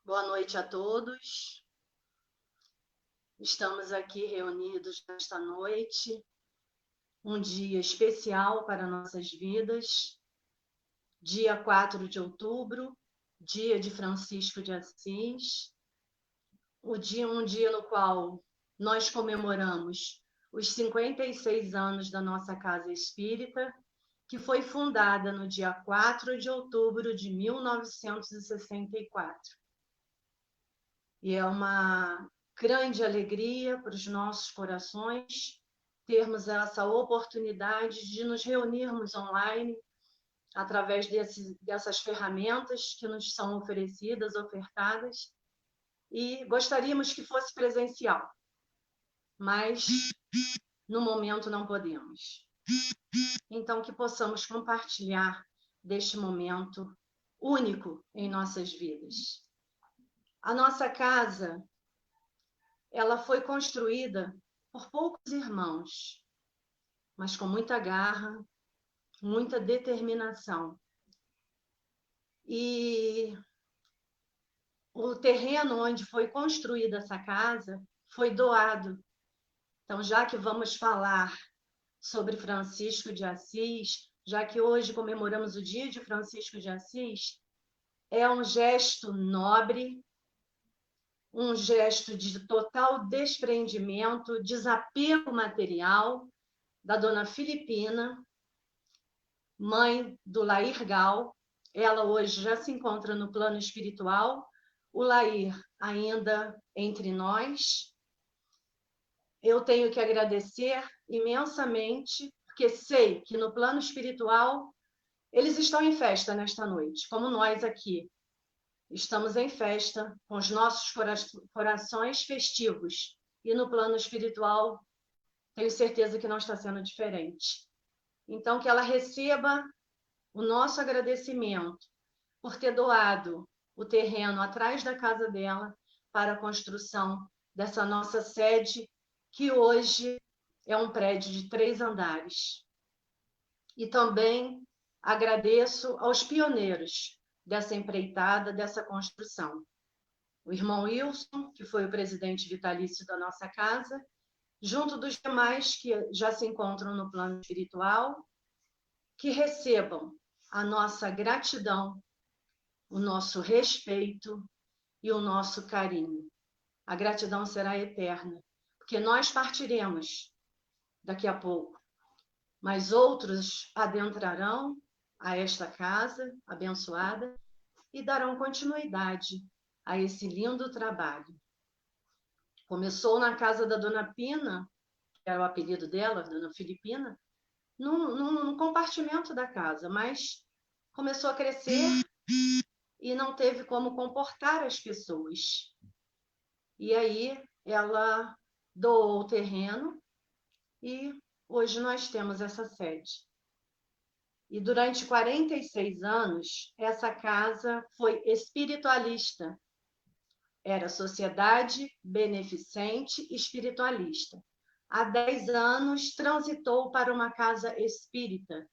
Boa noite a todos. Estamos aqui reunidos nesta noite, um dia especial para nossas vidas, dia 4 de outubro, dia de Francisco de Assis, um dia no qual nós comemoramos os 56 anos da nossa Casa Espírita, que foi fundada no dia 4 de outubro de 1964. E é uma grande alegria para os nossos corações termos essa oportunidade de nos reunirmos online através dessas ferramentas que nos são ofertadas, e gostaríamos que fosse presencial, mas no momento não podemos. Então, que possamos compartilhar deste momento único em nossas vidas. A nossa casa, ela foi construída por poucos irmãos, mas com muita garra, muita determinação. E o terreno onde foi construída essa casa foi doado. Então, já que vamos falar sobre Francisco de Assis, já que hoje comemoramos o dia de Francisco de Assis, é um gesto nobre, um gesto de total desprendimento, desapego material da dona Filipina, mãe do Lair Gal. Ela hoje já se encontra no plano espiritual, o Lair ainda entre nós. Eu tenho que agradecer imensamente, porque sei que no plano espiritual eles estão em festa nesta noite, como nós aqui. Estamos em festa, com os nossos corações festivos. E no plano espiritual, tenho certeza que não está sendo diferente. Então, que ela receba o nosso agradecimento por ter doado o terreno atrás da casa dela para a construção dessa nossa sede, que hoje é um prédio de 3 andares. E também agradeço aos pioneiros dessa empreitada, dessa construção. O irmão Wilson, que foi o presidente vitalício da nossa casa, junto dos demais que já se encontram no plano espiritual, que recebam a nossa gratidão, o nosso respeito e o nosso carinho. A gratidão será eterna, porque nós partiremos daqui a pouco, mas outros adentrarão a esta casa abençoada e darão continuidade a esse lindo trabalho. Começou na casa da Dona Pina, que era o apelido dela, Dona Filipina, num compartimento da casa, mas começou a crescer e não teve como comportar as pessoas. E aí ela doou o terreno e hoje nós temos essa sede. E durante 46 anos, essa casa foi espiritualista. Era Sociedade Beneficente Espiritualista. Há 10 anos transitou para uma casa espírita.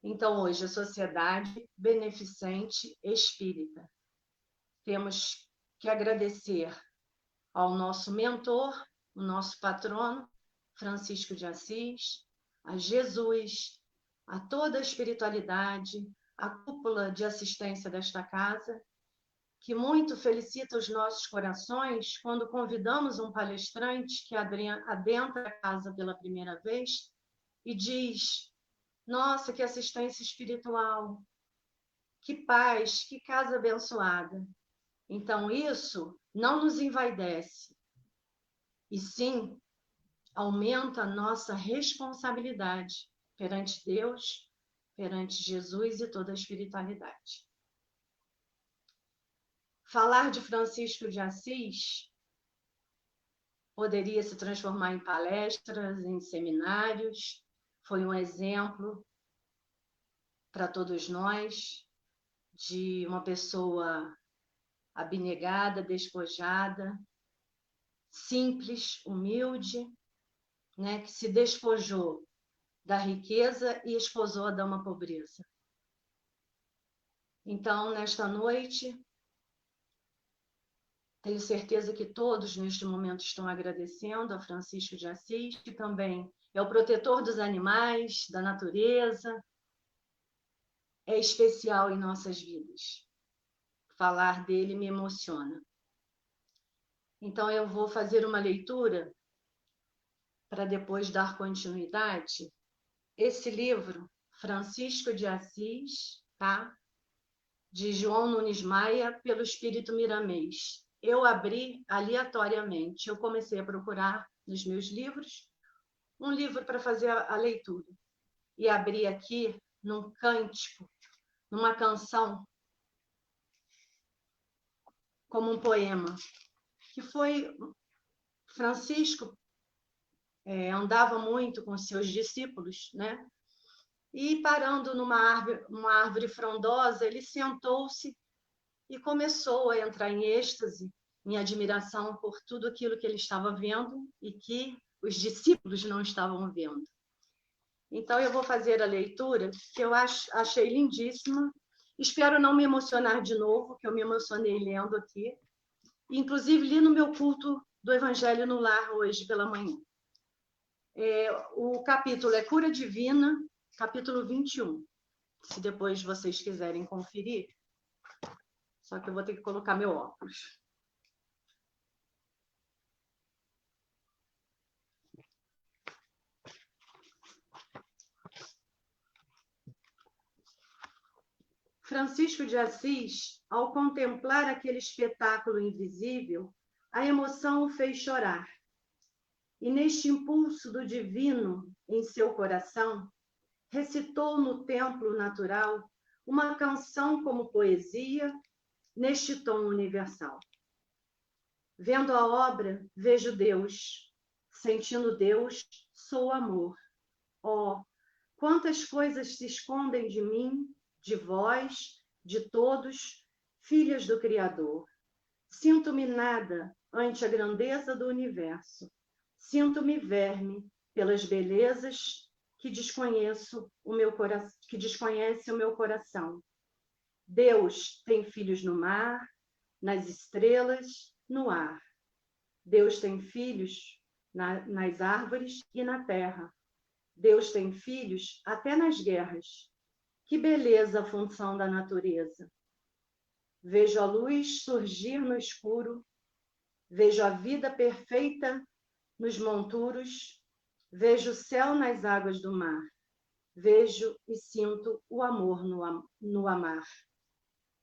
Então, hoje, a Sociedade Beneficente Espírita. Temos que agradecer ao nosso mentor, o nosso patrono, Francisco de Assis, a Jesus, a toda a espiritualidade, a cúpula de assistência desta casa, que muito felicita os nossos corações quando convidamos um palestrante que adentra a casa pela primeira vez e diz: nossa, que assistência espiritual, que paz, que casa abençoada. Então, isso não nos envaidece, e sim aumenta a nossa responsabilidade perante Deus, perante Jesus e toda a espiritualidade. Falar de Francisco de Assis poderia se transformar em palestras, em seminários. Foi um exemplo para todos nós de uma pessoa abnegada, despojada, simples, humilde, né, que se despojou da riqueza e esposou a dama pobreza. Então, nesta noite, Tenho certeza que todos neste momento estão agradecendo a Francisco de Assis, que também é o protetor dos animais, da natureza. É especial em nossas vidas. Falar dele me emociona. Então, eu vou fazer uma leitura para depois dar continuidade. Esse livro, Francisco de Assis, tá? De João Nunes Maia, pelo Espírito Miramês. Eu abri aleatoriamente. Eu comecei a procurar nos meus livros um livro para fazer a leitura. E abri aqui num cântico, numa canção, como um poema, que foi Francisco, andava muito com seus discípulos, né? E parando numa árvore frondosa, ele sentou-se e começou a entrar em êxtase, em admiração por tudo aquilo que ele estava vendo e que os discípulos não estavam vendo. Então, eu vou fazer a leitura, que eu achei lindíssima. Espero não me emocionar de novo, que eu me emocionei lendo aqui. Inclusive, li no meu culto do Evangelho no Lar hoje pela manhã. O capítulo é Cura Divina, capítulo 21. Se depois vocês quiserem conferir. Só que eu vou ter que colocar meu óculos. Francisco de Assis, ao contemplar aquele espetáculo invisível, a emoção o fez chorar. E neste impulso do divino em seu coração, recitou no templo natural uma canção como poesia, neste tom universal. Vendo a obra, vejo Deus. Sentindo Deus, sou amor. Oh, quantas coisas se escondem de mim, de vós, de todos, filhas do Criador. Sinto-me nada ante a grandeza do universo. Sinto-me verme pelas belezas que desconhece o meu coração. Deus tem filhos no mar, nas estrelas, no ar. Deus tem filhos nas árvores e na terra. Deus tem filhos até nas guerras. Que beleza a função da natureza. Vejo a luz surgir no escuro, vejo a vida perfeita nos monturos, vejo o céu nas águas do mar, vejo e sinto o amor no amar.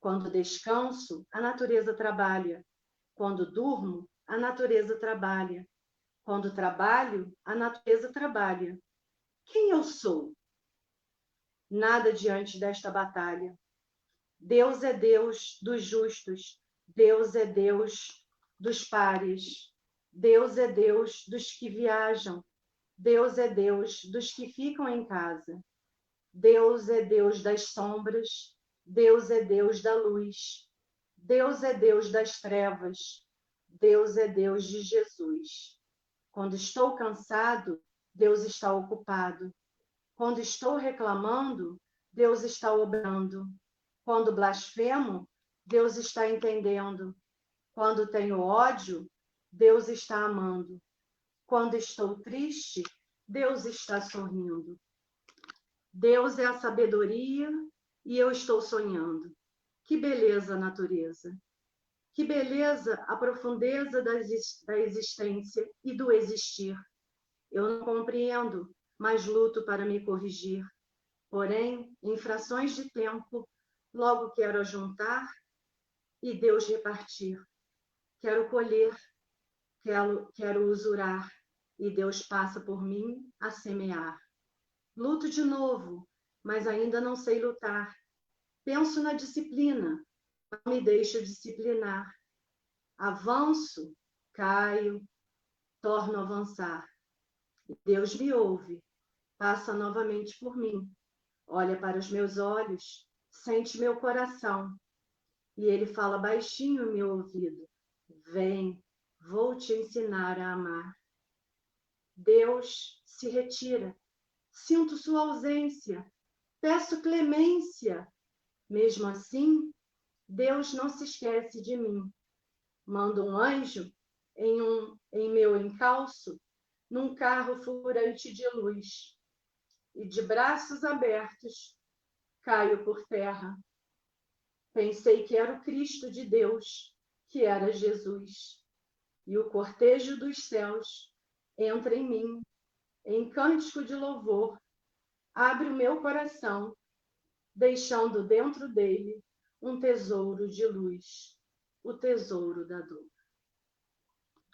Quando descanso, a natureza trabalha. Quando durmo, a natureza trabalha. Quando trabalho, a natureza trabalha. Quem eu sou? Nada diante desta batalha. Deus é Deus dos justos. Deus é Deus dos pares. Deus é Deus dos que viajam. Deus é Deus dos que ficam em casa. Deus é Deus das sombras. Deus é Deus da luz. Deus é Deus das trevas. Deus é Deus de Jesus. Quando estou cansado, Deus está ocupado. Quando estou reclamando, Deus está obrando. Quando blasfemo, Deus está entendendo. Quando tenho ódio, Deus está amando. Quando estou triste, Deus está sorrindo. Deus é a sabedoria e eu estou sonhando. Que beleza a natureza! Que beleza a profundeza da existência e do existir. Eu não compreendo, mas luto para me corrigir. Porém, em frações de tempo, logo quero ajuntar e Deus repartir. Quero colher, quero usurar, e Deus passa por mim a semear. Luto de novo, mas ainda não sei lutar. Penso na disciplina, não me deixo disciplinar. Avanço, caio, torno a avançar. Deus me ouve, passa novamente por mim. Olha para os meus olhos, sente meu coração. E ele fala baixinho no meu ouvido. Vem, vou te ensinar a amar. Deus se retira. Sinto sua ausência. Peço clemência. Mesmo assim, Deus não se esquece de mim. manda um anjo em meu encalço, num carro furante de luz, e de braços abertos caio por terra. Pensei que era o Cristo de Deus, que era Jesus, e o cortejo dos céus entra em mim, em cântico de louvor, abre o meu coração, deixando dentro dele um tesouro de luz, o tesouro da dor.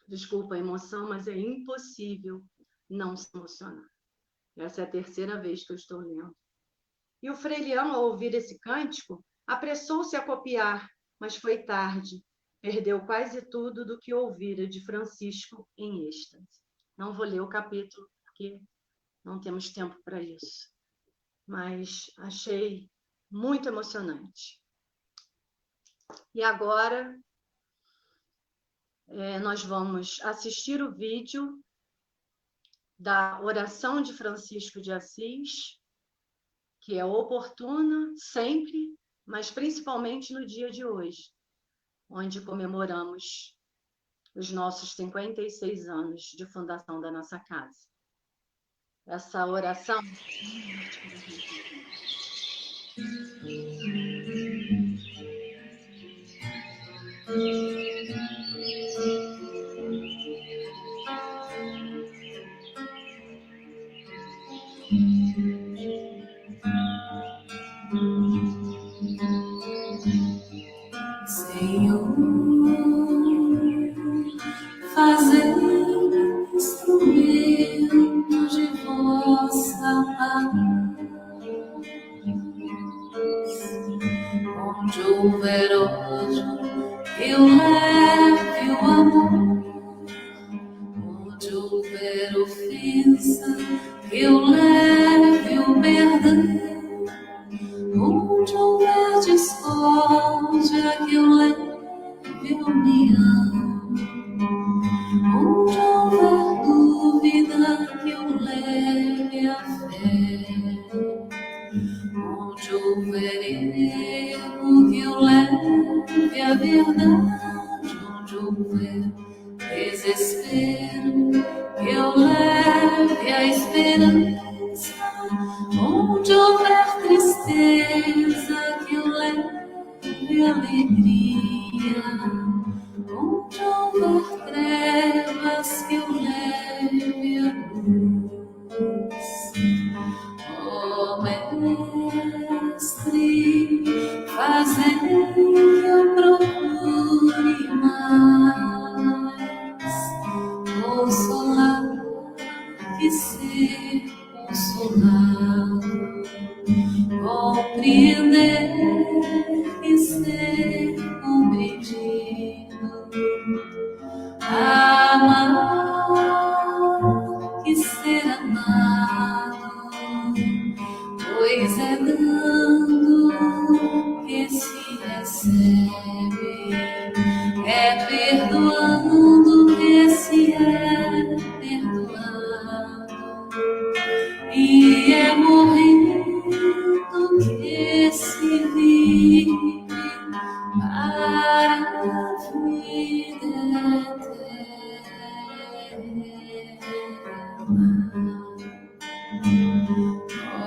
Desculpa a emoção, mas é impossível não se emocionar. Essa é a terceira vez que eu estou lendo. E o Frei Leão, ao ouvir esse cântico, apressou-se a copiar, mas foi tarde. Perdeu quase tudo do que ouvira de Francisco em êxtase. Não vou ler o capítulo, porque não temos tempo para isso. Mas achei muito emocionante. E agora nós vamos assistir o vídeo da oração de Francisco de Assis, que é oportuna sempre, mas principalmente no dia de hoje, onde comemoramos os nossos 56 anos de fundação da nossa casa. Essa oração... Senhor, fazei-me instrumento de vossa paz. Onde houver ódio, eu leve o amor. Onde houver ofensa, eu leve o perdão. Onde houver discórdia, que eu leve a união. Onde houver dúvida, que eu leve a fé. Onde houver erro, que eu leve a verdade. Onde houver desespero, que eu leve a esperança. Onde houver tristeza, que eu leve a alegria. Onde houver trevas, que eu leve a luz. Ó Mestre, fazei que eu procure mais consolar que ser consolado, compreender e ser compreendido, amar e ser amado, pois é dando que se recebe, é perdoando que se é perdoado, e é morrendo que se vive para a vida eterna.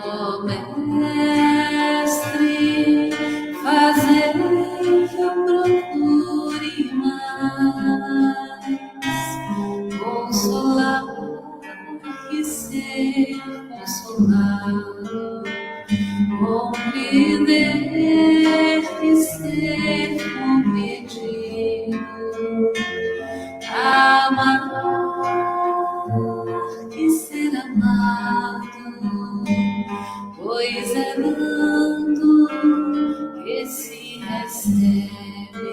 Ó Mestre, fazei que eu procure mais consolar e ser consolado, compreender e ser compreendido, amar e ser amado, pois é dando que se recebe,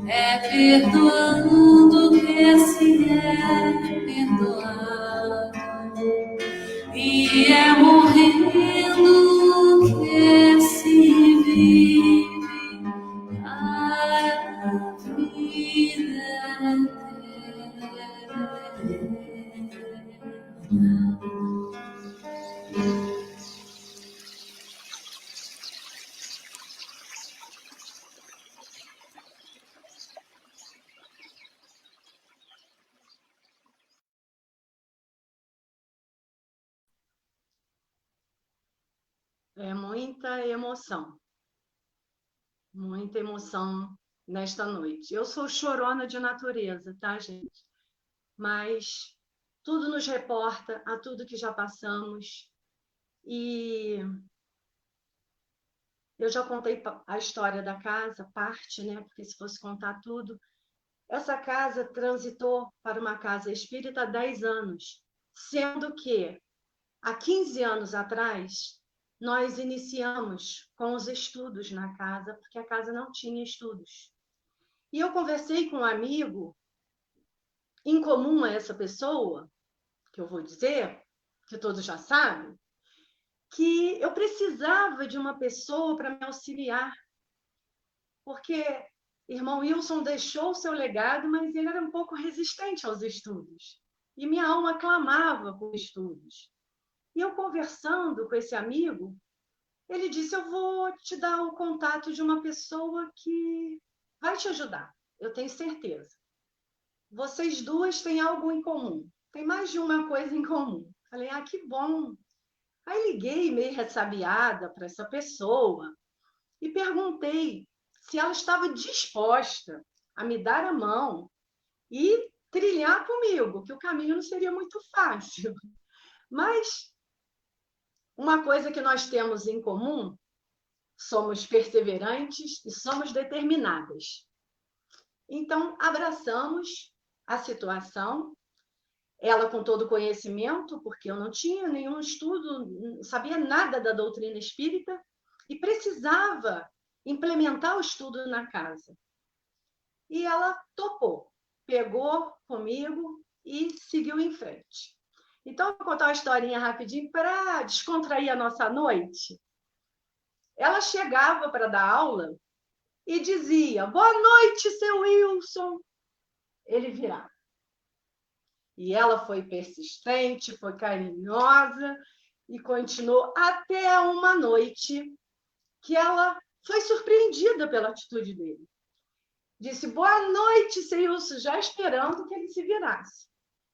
é perdoando que se é perdoado, e é morrendo que se vive para a vida eterna. É muita emoção nesta noite. Eu sou chorona de natureza, tá, gente? Mas tudo nos reporta a tudo que já passamos. E eu já contei a história da casa, parte, né? Porque se fosse contar tudo, essa casa transitou para uma casa espírita há 10 anos, sendo que há 15 anos atrás nós iniciamos com os estudos na casa, porque a casa não tinha estudos. E eu conversei com um amigo em comum a essa pessoa, que eu vou dizer, que todos já sabem, que eu precisava de uma pessoa para me auxiliar, porque irmão Wilson deixou o seu legado, mas ele era um pouco resistente aos estudos. E minha alma clamava por estudos. E eu conversando com esse amigo, ele disse, eu vou te dar o contato de uma pessoa que vai te ajudar, eu tenho certeza. Vocês duas têm algo em comum, tem mais de uma coisa em comum. Falei, que bom. Aí liguei meio ressabiada para essa pessoa e perguntei se ela estava disposta a me dar a mão e trilhar comigo, que o caminho não seria muito fácil. Mas uma coisa que nós temos em comum, somos perseverantes e somos determinadas. Então, abraçamos a situação, ela com todo conhecimento, porque eu não tinha nenhum estudo, não sabia nada da doutrina espírita, e precisava implementar o estudo na casa. E ela topou, pegou comigo e seguiu em frente. Então, vou contar uma historinha rapidinho para descontrair a nossa noite. Ela chegava para dar aula e dizia, boa noite, seu Wilson. Ele virava. E ela foi persistente, foi carinhosa e continuou até uma noite que ela foi surpreendida pela atitude dele. Disse, boa noite, seu Wilson, já esperando que ele se virasse.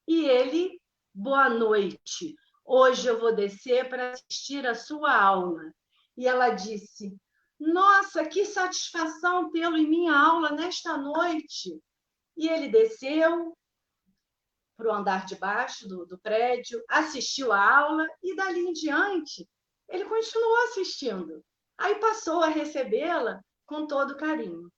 E ele, boa noite, hoje eu vou descer para assistir a sua aula. E ela disse, nossa, que satisfação tê-lo em minha aula nesta noite. E ele desceu para o andar de baixo do prédio, assistiu a aula e dali em diante ele continuou assistindo. Aí passou a recebê-la com todo carinho.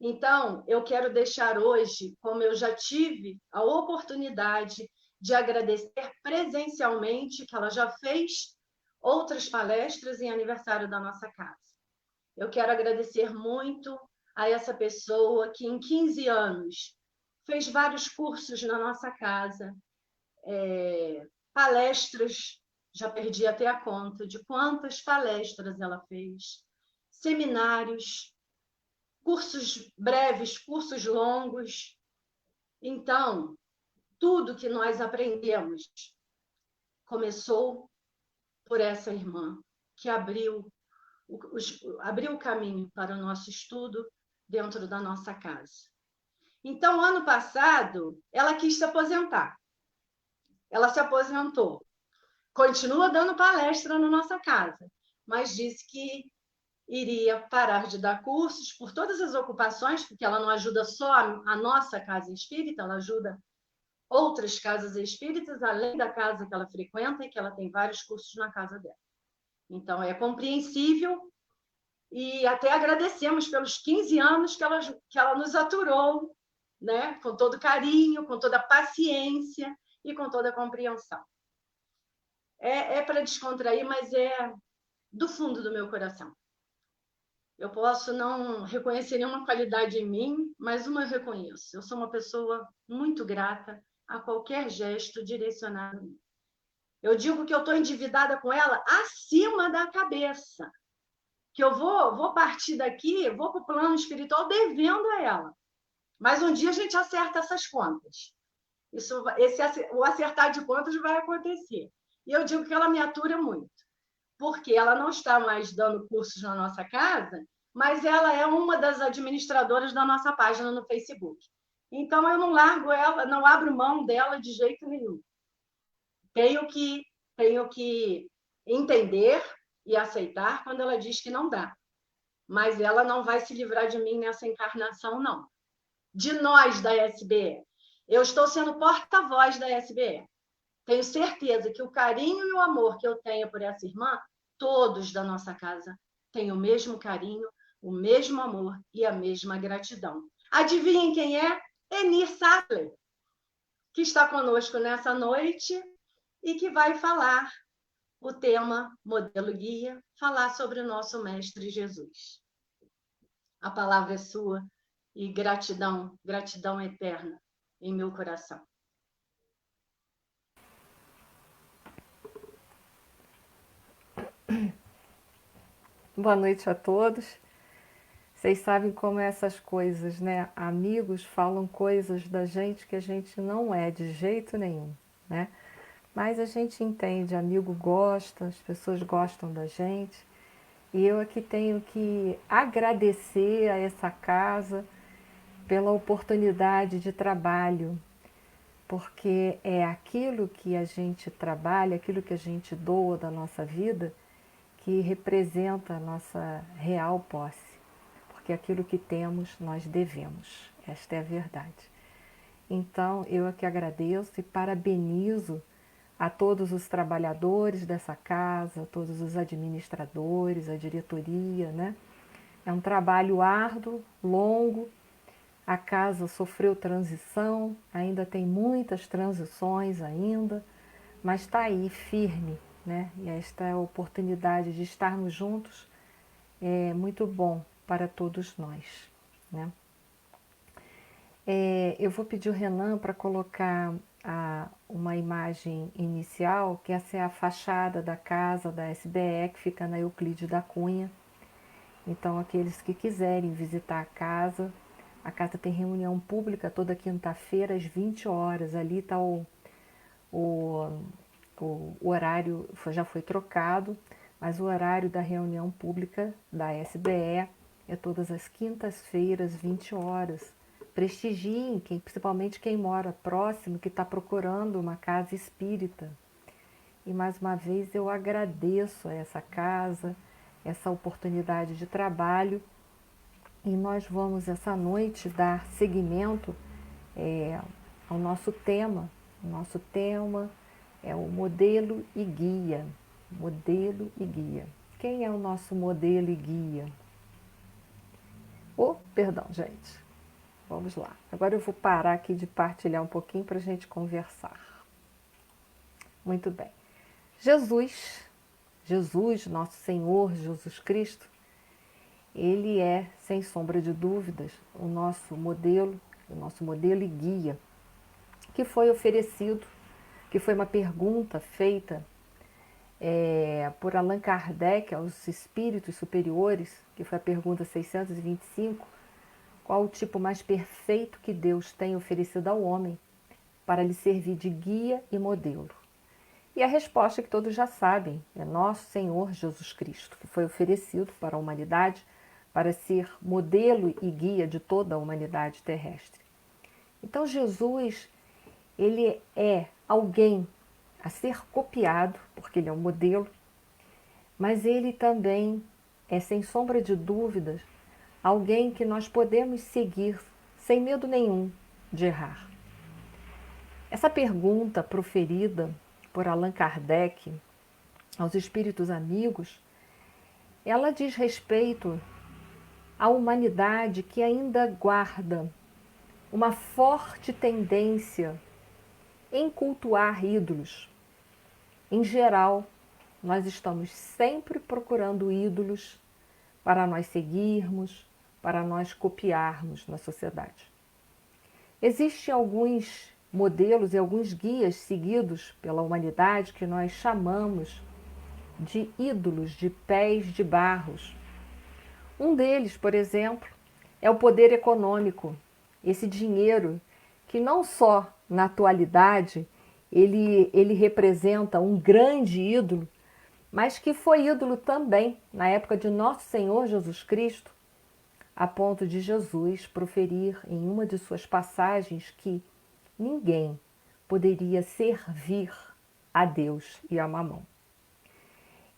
Então, eu quero deixar hoje, como eu já tive a oportunidade de agradecer presencialmente, que ela já fez outras palestras em aniversário da nossa casa. Eu quero agradecer muito a essa pessoa que em 15 anos fez vários cursos na nossa casa, palestras, já perdi até a conta de quantas palestras ela fez, seminários, cursos breves, cursos longos. Então, tudo que nós aprendemos começou por essa irmã, que abriu o caminho para o nosso estudo dentro da nossa casa. Então, ano passado, ela quis se aposentar. Ela se aposentou. Continua dando palestra na nossa casa, mas disse que iria parar de dar cursos por todas as ocupações, porque ela não ajuda só a nossa casa espírita, ela ajuda outras casas espíritas, além da casa que ela frequenta, e que ela tem vários cursos na casa dela. Então, é compreensível e até agradecemos pelos 15 anos que ela nos aturou, né? Com todo carinho, com toda paciência e com toda compreensão. É para descontrair, mas é do fundo do meu coração. Eu posso não reconhecer nenhuma qualidade em mim, mas uma eu reconheço. Eu sou uma pessoa muito grata a qualquer gesto direcionado a mim. Eu digo que eu estou endividada com ela acima da cabeça. Que eu vou partir daqui, vou para o plano espiritual devendo a ela. Mas um dia a gente acerta essas contas. O acertar de contas vai acontecer. E eu digo que ela me atura muito. Porque ela não está mais dando cursos na nossa casa, mas ela é uma das administradoras da nossa página no Facebook. Então, eu não largo ela, não abro mão dela de jeito nenhum. Tenho que entender e aceitar quando ela diz que não dá. Mas ela não vai se livrar de mim nessa encarnação, não. De nós da SBE. Eu estou sendo porta-voz da SBE. Tenho certeza que o carinho e o amor que eu tenho por essa irmã, todos da nossa casa têm o mesmo carinho, o mesmo amor e a mesma gratidão. Adivinhem quem é? Eni Sattler, que está conosco nessa noite e que vai falar o tema Modelo Guia, falar sobre o nosso Mestre Jesus. A palavra é sua e gratidão, gratidão eterna em meu coração. Boa noite a todos. Vocês sabem como é essas coisas, né? Amigos falam coisas da gente que a gente não é de jeito nenhum, né? Mas a gente entende, amigo gosta, as pessoas gostam da gente. E eu aqui tenho que agradecer a essa casa pela oportunidade de trabalho, porque é aquilo que a gente trabalha, aquilo que a gente doa da nossa vida, que representa a nossa real posse, porque aquilo que temos nós devemos, esta é a verdade. Então eu aqui agradeço e parabenizo a todos os trabalhadores dessa casa, a todos os administradores, a diretoria, né? É um trabalho árduo, longo, a casa sofreu transição, ainda tem muitas transições ainda, mas está aí firme, né? E esta é a oportunidade de estarmos juntos é muito bom para todos nós, né? Eu vou pedir o Renan para colocar uma imagem inicial, que essa é a fachada da casa da SBE, que fica na Euclides da Cunha. Então, aqueles que quiserem visitar a casa tem reunião pública toda quinta-feira às 20 horas. Ali está o horário, já foi trocado, mas o horário da reunião pública da SBE é todas as quintas-feiras, 20 horas. Prestigiem, principalmente quem mora próximo, que está procurando uma casa espírita. E mais uma vez eu agradeço a essa casa, essa oportunidade de trabalho. E nós vamos essa noite dar seguimento ao nosso tema. O nosso tema é o modelo e guia. Modelo e guia. Quem é o nosso modelo e guia? Perdão, gente. Vamos lá. Agora eu vou parar aqui de partilhar um pouquinho para a gente conversar. Muito bem. Jesus, nosso Senhor Jesus Cristo, ele é, sem sombra de dúvidas, o nosso modelo e guia, que foi oferecido, que foi uma pergunta feita por Allan Kardec aos espíritos superiores, que foi a pergunta 625, qual o tipo mais perfeito que Deus tem oferecido ao homem para lhe servir de guia e modelo? E a resposta que todos já sabem é nosso Senhor Jesus Cristo, que foi oferecido para a humanidade para ser modelo e guia de toda a humanidade terrestre. Então Jesus, ele é alguém a ser copiado, porque ele é um modelo, mas ele também é, sem sombra de dúvidas, alguém que nós podemos seguir sem medo nenhum de errar. Essa pergunta proferida por Allan Kardec aos espíritos amigos, ela diz respeito à humanidade que ainda guarda uma forte tendência em cultuar ídolos. Em geral, nós estamos sempre procurando ídolos para nós seguirmos, para nós copiarmos na sociedade. Existem alguns modelos e alguns guias seguidos pela humanidade que nós chamamos de ídolos de pés de barros. Um deles, por exemplo, é o poder econômico, esse dinheiro que não só na atualidade ele representa um grande ídolo, mas que foi ídolo também na época de nosso Senhor Jesus Cristo, a ponto de Jesus proferir em uma de suas passagens que ninguém poderia servir a Deus e a Mamão.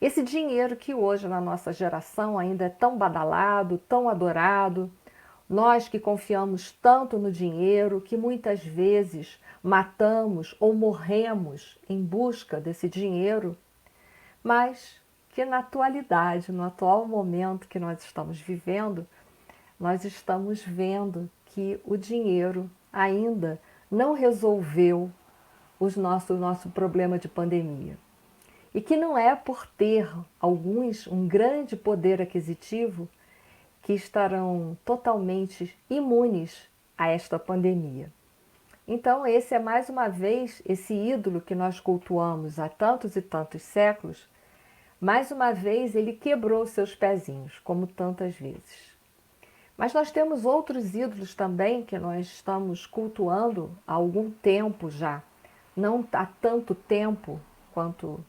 Esse dinheiro que hoje na nossa geração ainda é tão badalado, tão adorado, nós que confiamos tanto no dinheiro que muitas vezes matamos ou morremos em busca desse dinheiro, mas que na atualidade, no atual momento que nós estamos vivendo, nós estamos vendo que o dinheiro ainda não resolveu o nosso problema de pandemia. E que não é por ter alguns um grande poder aquisitivo que estarão totalmente imunes a esta pandemia. Então, esse é mais uma vez esse ídolo que nós cultuamos há tantos e tantos séculos, mais uma vez ele quebrou seus pezinhos, como tantas vezes. Mas nós temos outros ídolos também que nós estamos cultuando há algum tempo já, não há tanto tempo quanto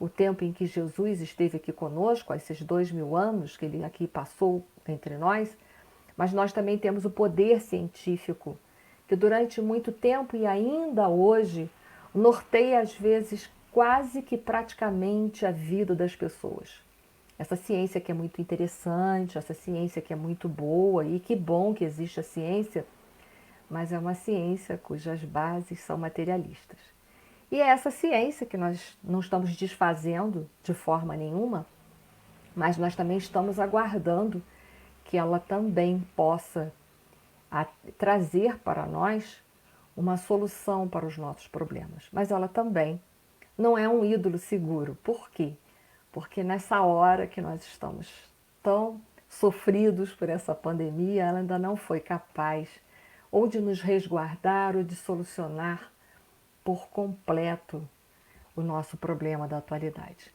o tempo em que Jesus esteve aqui conosco, esses 2000 anos que ele aqui passou entre nós, mas nós também temos o poder científico, que durante muito tempo e ainda hoje norteia às vezes quase que praticamente a vida das pessoas. Essa ciência que é muito interessante, essa ciência que é muito boa, e que bom que existe a ciência, mas é uma ciência cujas bases são materialistas. E é essa ciência que nós não estamos desfazendo de forma nenhuma, mas nós também estamos aguardando que ela também possa trazer para nós uma solução para os nossos problemas. Mas ela também não é um ídolo seguro. Por quê? Porque nessa hora que nós estamos tão sofridos por essa pandemia, ela ainda não foi capaz ou de nos resguardar ou de solucionar por completo o nosso problema da atualidade.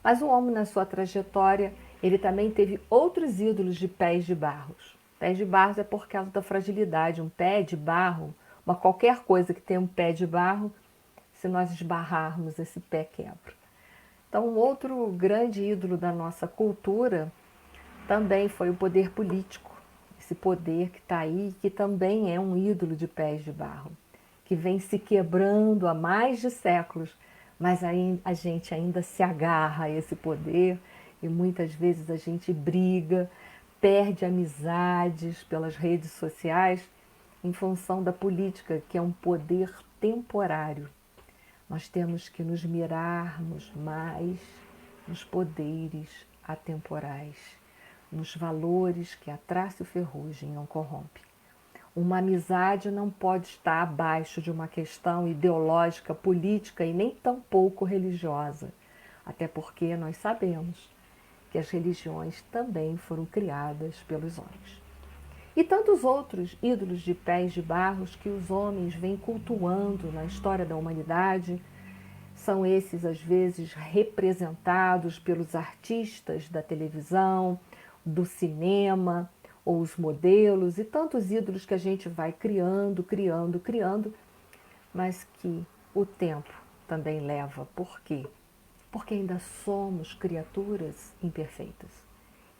Mas o homem, na sua trajetória, ele também teve outros ídolos de pés de barro. Pés de barro é por causa da fragilidade. Um pé de barro, qualquer coisa que tenha um pé de barro, se nós esbarrarmos, esse pé quebra. Então, um outro grande ídolo da nossa cultura também foi o poder político. Esse poder que está aí, que também é um ídolo de pés de barro, que vem se quebrando há mais de séculos, mas aí a gente ainda se agarra a esse poder e muitas vezes a gente briga, perde amizades pelas redes sociais em função da política, que é um poder temporário. Nós temos que nos mirarmos mais nos poderes atemporais, nos valores que a traça e ferrugem não corrompe. Uma amizade não pode estar abaixo de uma questão ideológica, política e nem tampouco religiosa, até porque nós sabemos que as religiões também foram criadas pelos homens. E tantos outros ídolos de pés de barros que os homens vêm cultuando na história da humanidade, são esses às vezes representados pelos artistas da televisão, do cinema, ou os modelos e tantos ídolos que a gente vai criando, mas que o tempo também leva. Por quê? Porque ainda somos criaturas imperfeitas.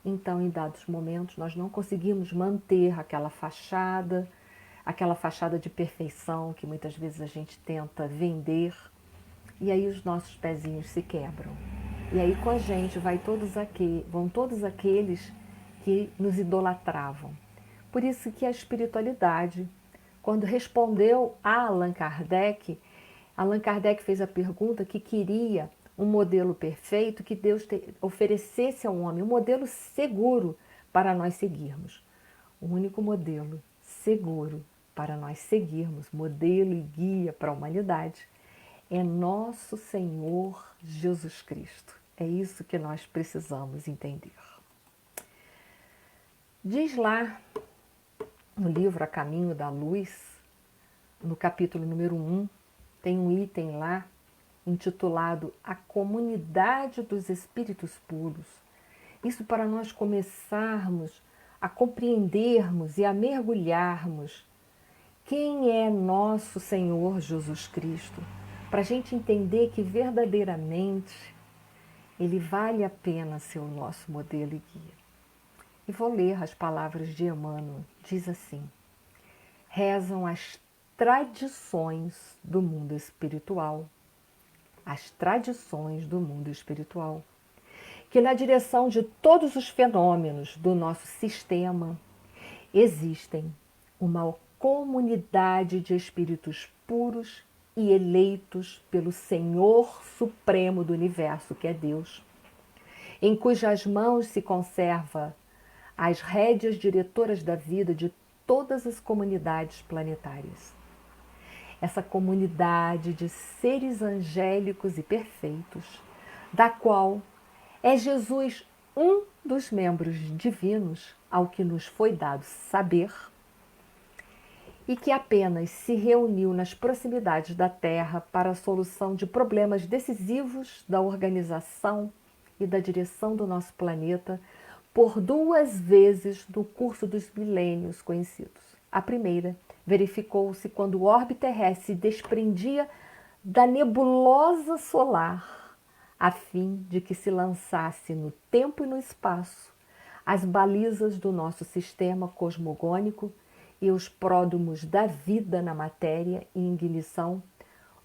Então, em dados momentos, nós não conseguimos manter aquela fachada de perfeição que muitas vezes a gente tenta vender, e aí os nossos pezinhos se quebram. E aí com a gente vão todos aqueles que nos idolatravam. Por isso que a espiritualidade, quando respondeu a Allan Kardec fez a pergunta que queria um modelo perfeito, que Deus oferecesse ao homem um modelo seguro para nós seguirmos. O único modelo seguro para nós seguirmos, modelo e guia para a humanidade, é nosso Senhor Jesus Cristo. É isso que nós precisamos entender. Diz lá no livro A Caminho da Luz, no capítulo número 1, tem um item lá intitulado A Comunidade dos Espíritos Puros. Isso para nós começarmos a compreendermos e a mergulharmos quem é nosso Senhor Jesus Cristo, para a gente entender que verdadeiramente Ele vale a pena ser o nosso modelo e guia. E vou ler as palavras de Emmanuel. Diz assim: rezam as tradições do mundo espiritual. As tradições do mundo espiritual. que na direção de todos os fenômenos do nosso sistema existem uma comunidade de espíritos puros e eleitos pelo Senhor Supremo do Universo, que é Deus, em cujas mãos se conserva as rédeas diretoras da vida de todas as comunidades planetárias. Essa comunidade de seres angélicos e perfeitos, da qual é Jesus um dos membros divinos ao que nos foi dado saber, e que apenas se reuniu nas proximidades da Terra para a solução de problemas decisivos da organização e da direção do nosso planeta por 2 vezes no curso dos milênios conhecidos. A primeira verificou-se quando o orbe terrestre se desprendia da nebulosa solar, a fim de que se lançasse no tempo e no espaço as balizas do nosso sistema cosmogônico e os pródromos da vida na matéria e ignição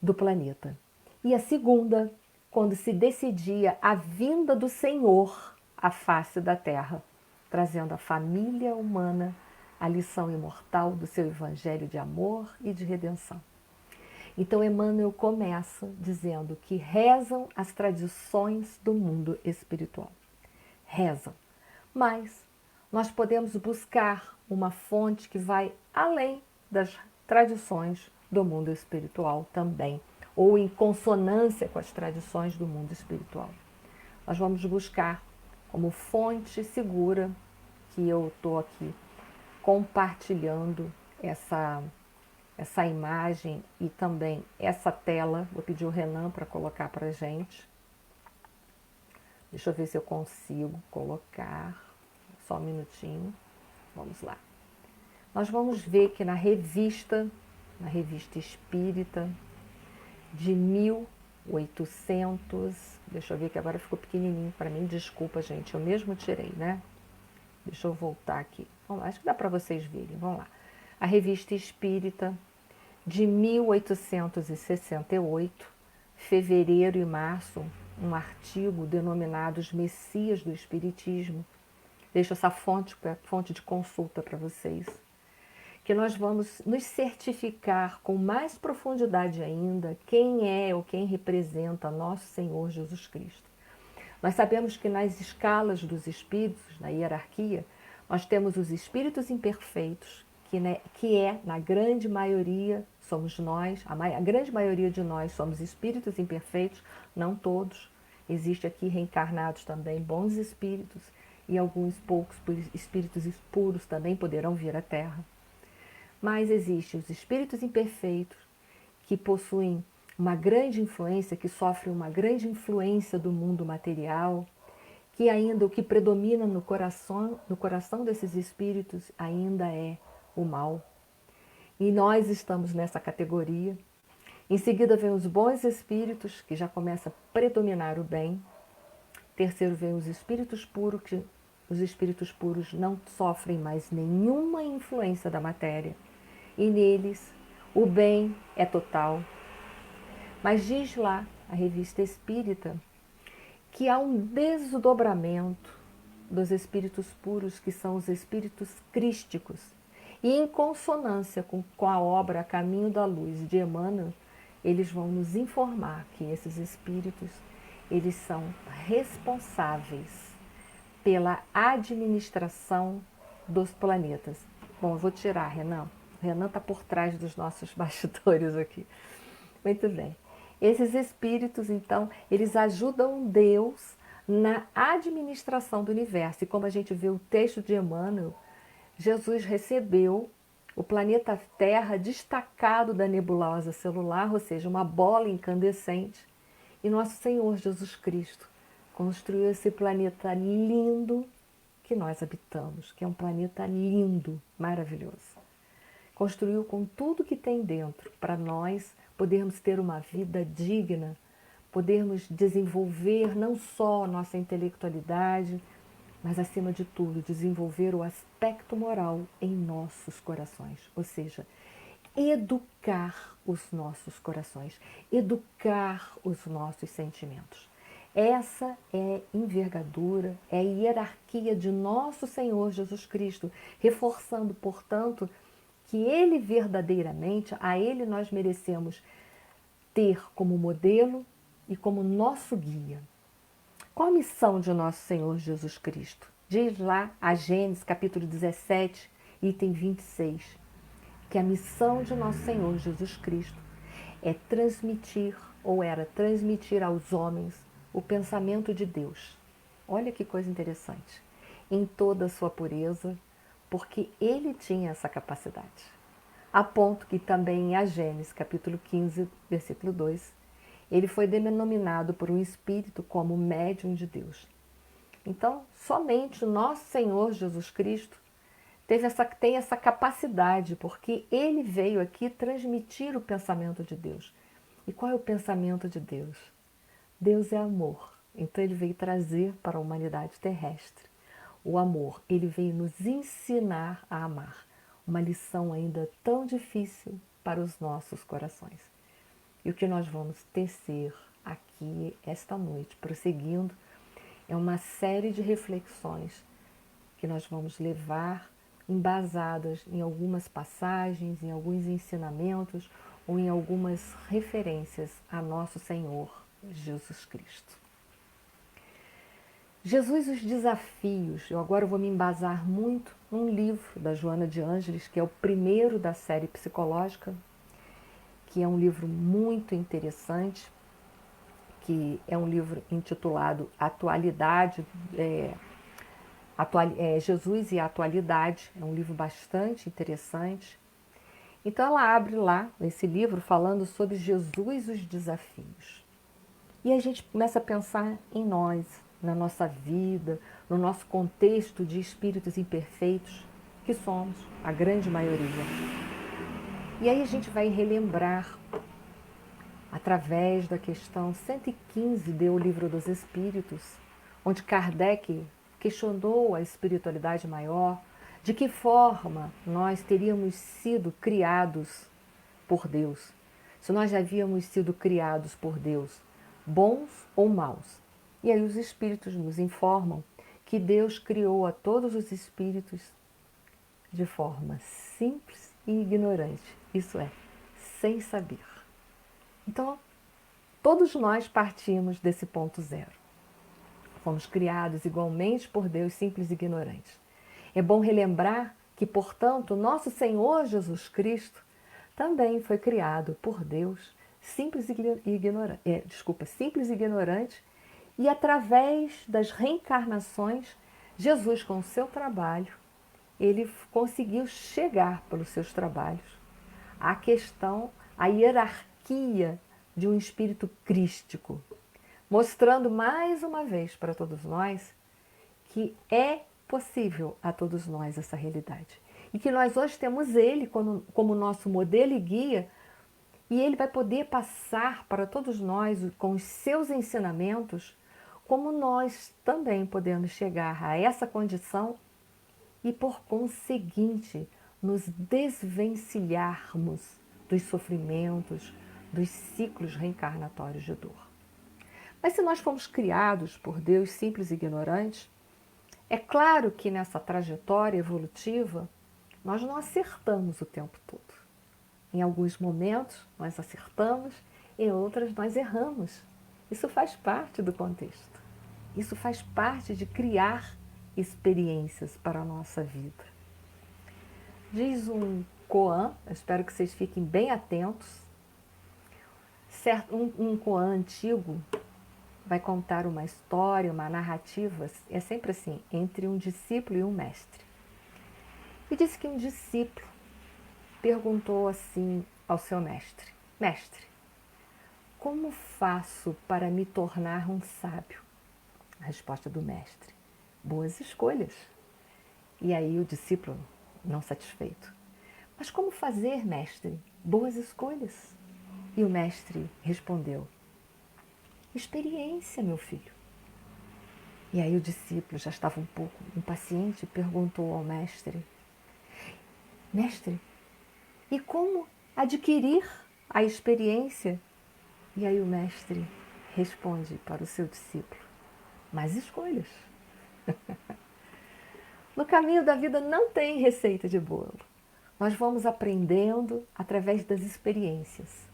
do planeta. E a segunda, quando se decidia a vinda do Senhor à face da Terra, trazendo à família humana a lição imortal do seu evangelho de amor e de redenção. Então Emmanuel começa dizendo que rezam as tradições do mundo espiritual. Rezam, mas nós podemos buscar uma fonte que vai além das tradições do mundo espiritual também, ou em consonância com as tradições do mundo espiritual. Nós vamos buscar como fonte segura, que eu estou aqui compartilhando essa imagem e também essa tela. Vou pedir o Renan para colocar para a gente. Deixa eu ver se eu consigo colocar. Só um minutinho. Vamos lá. Nós vamos ver que na revista Espírita de 1800, deixa eu ver que agora ficou pequenininho para mim, desculpa gente, eu mesmo tirei, né? Deixa eu voltar aqui. Vamos lá, acho que dá para vocês verem, vamos lá. A revista Espírita de 1868, fevereiro e março, um artigo denominado Os Messias do Espiritismo. Deixo essa fonte de consulta para vocês. Que nós vamos nos certificar com mais profundidade ainda quem é ou quem representa nosso Senhor Jesus Cristo. Nós sabemos que nas escalas dos espíritos, na hierarquia, nós temos os espíritos imperfeitos, que é, na grande maioria, somos nós, a grande maioria de nós somos espíritos imperfeitos, não todos. Existe aqui reencarnados também bons espíritos, e alguns poucos espíritos puros também poderão vir à Terra. Mas existem os espíritos imperfeitos, que possuem uma grande influência, que sofrem uma grande influência do mundo material, que ainda o que predomina no coração desses espíritos ainda é o mal. E nós estamos nessa categoria. Em seguida vem os bons espíritos, que já começa a predominar o bem. Terceiro vem os espíritos puros, que os espíritos puros não sofrem mais nenhuma influência da matéria. E neles o bem é total. Mas diz lá a revista Espírita que há um desdobramento dos espíritos puros, que são os espíritos crísticos. E em consonância com a obra A Caminho da Luz de Emmanuel, eles vão nos informar que esses espíritos, eles são responsáveis pela administração dos planetas. Bom, eu vou tirar, Renan. O Renan está por trás dos nossos bastidores aqui. Muito bem. Esses espíritos, então, eles ajudam Deus na administração do universo. E como a gente vê o texto de Emmanuel, Jesus recebeu o planeta Terra destacado da nebulosa celular, ou seja, uma bola incandescente. E nosso Senhor Jesus Cristo construiu esse planeta lindo que nós habitamos, que é um planeta lindo, maravilhoso. Construiu com tudo que tem dentro para nós podermos ter uma vida digna, podermos desenvolver não só a nossa intelectualidade, mas acima de tudo desenvolver o aspecto moral em nossos corações, ou seja, educar os nossos corações, educar os nossos sentimentos. Essa é a envergadura, é a hierarquia de nosso Senhor Jesus Cristo, reforçando, portanto, que Ele verdadeiramente, a Ele nós merecemos ter como modelo e como nosso guia. Qual a missão de nosso Senhor Jesus Cristo? Diz lá a Gênesis capítulo 17, item 26, que a missão de nosso Senhor Jesus Cristo é transmitir, ou era transmitir aos homens o pensamento de Deus. Olha que coisa interessante. Em toda a sua pureza, porque ele tinha essa capacidade. A ponto que também em a Gênesis capítulo 15, versículo 2, ele foi denominado por um espírito como médium de Deus. Então, somente o nosso Senhor Jesus Cristo tem essa capacidade, porque ele veio aqui transmitir o pensamento de Deus. E qual é o pensamento de Deus? Deus é amor. Então ele veio trazer para a humanidade terrestre o amor. Ele veio nos ensinar a amar. Uma lição ainda tão difícil para os nossos corações. E o que nós vamos tecer aqui esta noite, prosseguindo, é uma série de reflexões que nós vamos levar embasadas em algumas passagens, em alguns ensinamentos ou em algumas referências a nosso Senhor Jesus Cristo. Jesus, os desafios. Eu agora vou me embasar muito num livro da Joana de Ângeles, que é o primeiro da série psicológica, que é um livro muito interessante, que é um livro intitulado Atualidade, Jesus e a Atualidade. É um livro bastante interessante. Então ela abre lá esse livro falando sobre Jesus e os desafios. E a gente começa a pensar em nós, na nossa vida, no nosso contexto de espíritos imperfeitos, que somos a grande maioria. E aí a gente vai relembrar, através da questão 115 do Livro dos Espíritos, onde Kardec questionou a espiritualidade maior, de que forma nós teríamos sido criados por Deus, se nós já havíamos sido criados por Deus, bons ou maus. E aí os espíritos nos informam que Deus criou a todos os espíritos de forma simples e ignorante, isso é, sem saber. Então, todos nós partimos desse ponto zero. Fomos criados igualmente por Deus, simples e ignorantes. É bom relembrar que, portanto, nosso Senhor Jesus Cristo também foi criado por Deus, simples e ignorante, e através das reencarnações, Jesus, com o seu trabalho, ele conseguiu chegar pelos seus trabalhos à questão, à hierarquia de um espírito crístico, mostrando mais uma vez para todos nós que é possível a todos nós essa realidade. E que nós hoje temos ele como nosso modelo e guia, e ele vai poder passar para todos nós, com os seus ensinamentos, como nós também podemos chegar a essa condição e, por conseguinte, nos desvencilharmos dos sofrimentos, dos ciclos reencarnatórios de dor. Mas se nós fomos criados por Deus simples e ignorantes, é claro que nessa trajetória evolutiva nós não acertamos o tempo todo. Em alguns momentos nós acertamos, em outras nós erramos. Isso faz parte do contexto. Isso faz parte de criar experiências para a nossa vida. Diz um koan, eu espero que vocês fiquem bem atentos. Um koan antigo vai contar uma história, uma narrativa, é sempre assim, entre um discípulo e um mestre. E disse que um discípulo perguntou assim ao seu mestre: Mestre, como faço para me tornar um sábio? A resposta do mestre: boas escolhas. E aí o discípulo, não satisfeito: Mas como fazer, mestre, boas escolhas? E o mestre respondeu: experiência, meu filho. E aí o discípulo já estava um pouco impaciente e perguntou ao mestre: Mestre, e como adquirir a experiência? E aí o mestre responde para o seu discípulo: mais escolhas. No caminho da vida não tem receita de bolo. Nós vamos aprendendo através das experiências.